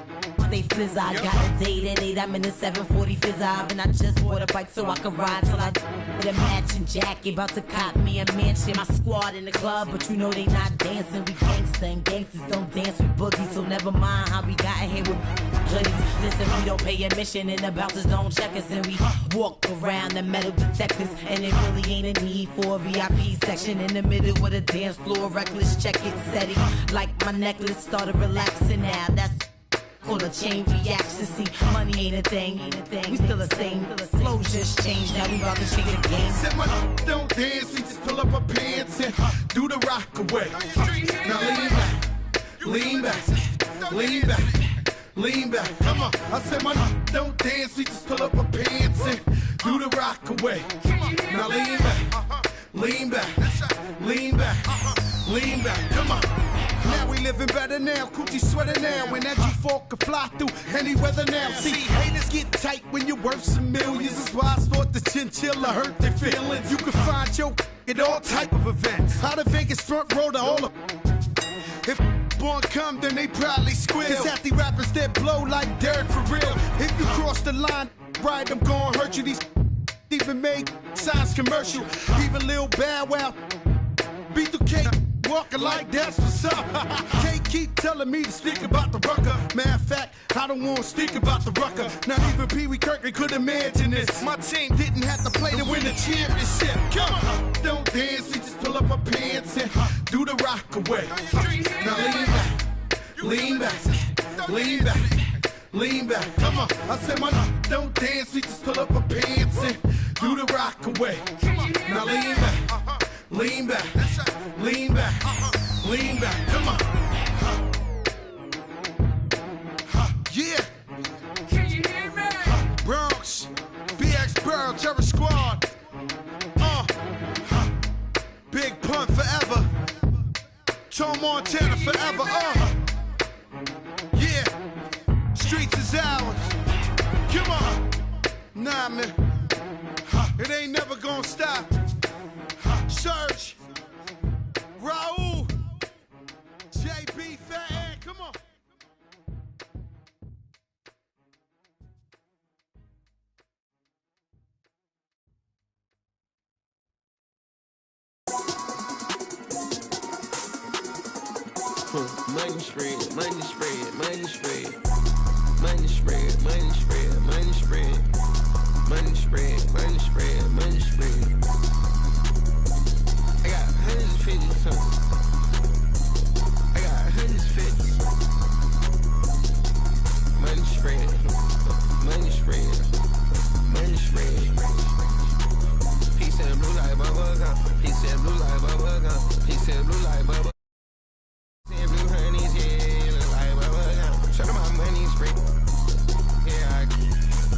stay fizz. I got a date at 8, I'm in the 740 fizz. And I just bought a bike so I can ride till I with a matching jacket. About to cop me a mansion. My squad in the club, but you know they not dancing. We gangsta and gangsters don't dance with boogies. So never mind how we got here with hoodies. Listen, we don't pay admission and the bouncers don't check us. And we walk around the metal detectors. And it really ain't a need for a VIP section in the middle with a dance floor. Reckless, check it, set it. Like my necklace started relaxing now. That's full of chain reaction. See, money ain't a thing. We still the same. Flows just changed. Now we about to change the game. Said my don't dance, we just pull up our pants and do the rock away. Now lean back, lean back, lean back. Come on, I said my don't dance, we just pull up our pants and do the rock away. Now lean back, lean back, lean back, lean back. Come on. Now we living better now, coochie sweater now. When that G4 can fly through any weather now. See, haters get tight when you're worth some millions. That's why I thought the chinchilla hurt their feelings. You can find your at all type of events. Out of Vegas front row to all of. If born come, then they probably squeal. Cause half the rappers that blow like Derek for real. If you cross the line, right, I'm gonna hurt you. These even made signs commercial. Even Lil Bow Wow, B2K. Walking like that's what's up. Can't keep telling me to speak about the rucker. Matter of fact, I don't want to speak about the rucker. Not even Pee Wee Kirkland could imagine this. My team didn't have to play to win the championship. Come on, don't dance, we just pull up our pants and do the rock away. Now lean back, lean back, lean back. Come on, I said my don't dance, we just pull up our pants and do the rock away. Now lean back. Lean back, lean back, lean back, come on. Yeah. Can you hear me? Bronx, BX Burrow, Terror Squad. Big Pun forever. Tom Montana forever. Yeah. Streets is ours. Come on. Nah, man. It ain't never gonna stop. Surge, Raul, JB, Fat Ed, come on. Money spread, money spread, money spread. Money spread, money spread, money spread. Money spread, money spread, money spread. I got 150 something. I got 150 something. Money spread, money spread, money spread. He said blue like bubble gum. He said blue like bubble gum. He said blue like bubble. He said blue honey's yeah, look like bubble gum. Show them my money spread. Yeah, I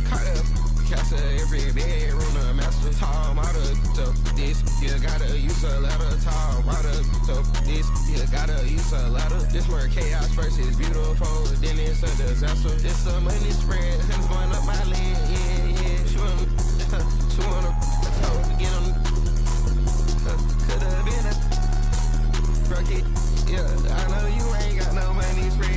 caught up. Casa every bedroom, a master tall model. So this, you gotta use a ladder, tall model. So this, you gotta use a ladder. This where chaos first is beautiful, then it's a disaster. It's a money spread, hands going up my leg, yeah, yeah. She wanna get on. Coulda been a rocket, yeah. I know you ain't got no money spread.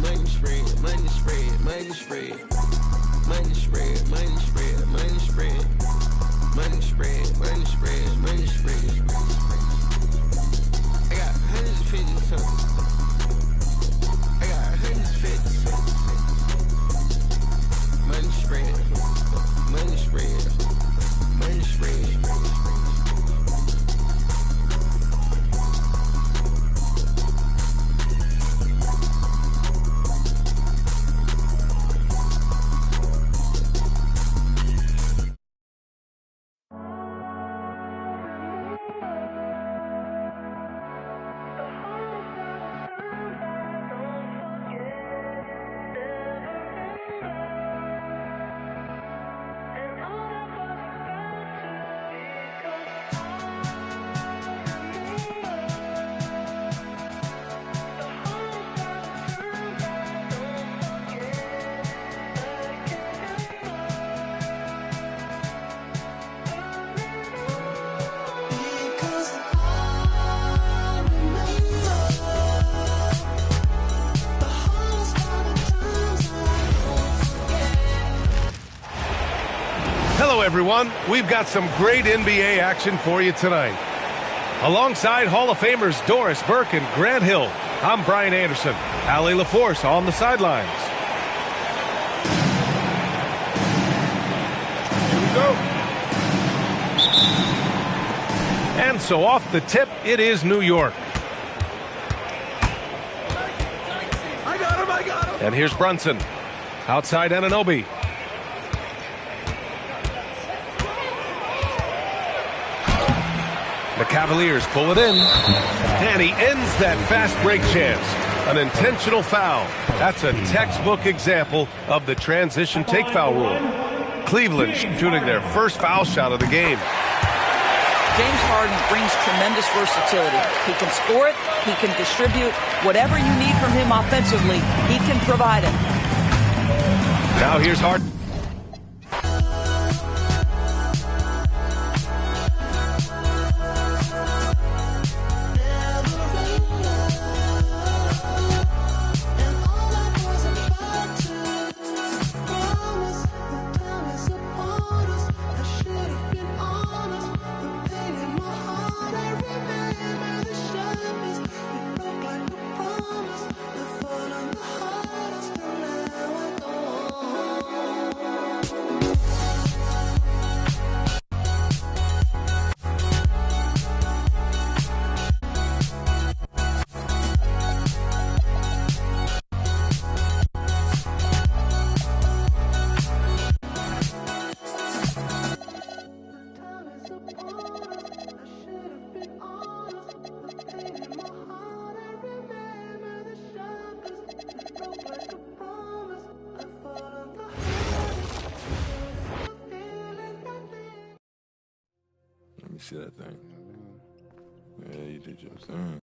Money spread, money spread, money spread. Money spread, money spread, money spread. Money spread, money spread, money spread. I got 150 something. I got 150 something. Money spread, money spread, money spread. Hello, everyone. We've got some great NBA action for you tonight. Alongside Hall of Famers Doris Burke and Grant Hill, I'm Brian Anderson. Allie LaForce on the sidelines. Here we go. And so off the tip, it is New York. I got him, I got him. And here's Brunson. Outside Anunoby. The Cavaliers pull it in. And he ends that fast break chance. An intentional foul. That's a textbook example of the transition take foul rule. Cleveland shooting their first foul shot of the game. James Harden brings tremendous versatility. He can score it, he can distribute. Whatever you need from him offensively, he can provide it. Now here's Harden. Let me see that thing. Yeah, you did your thing.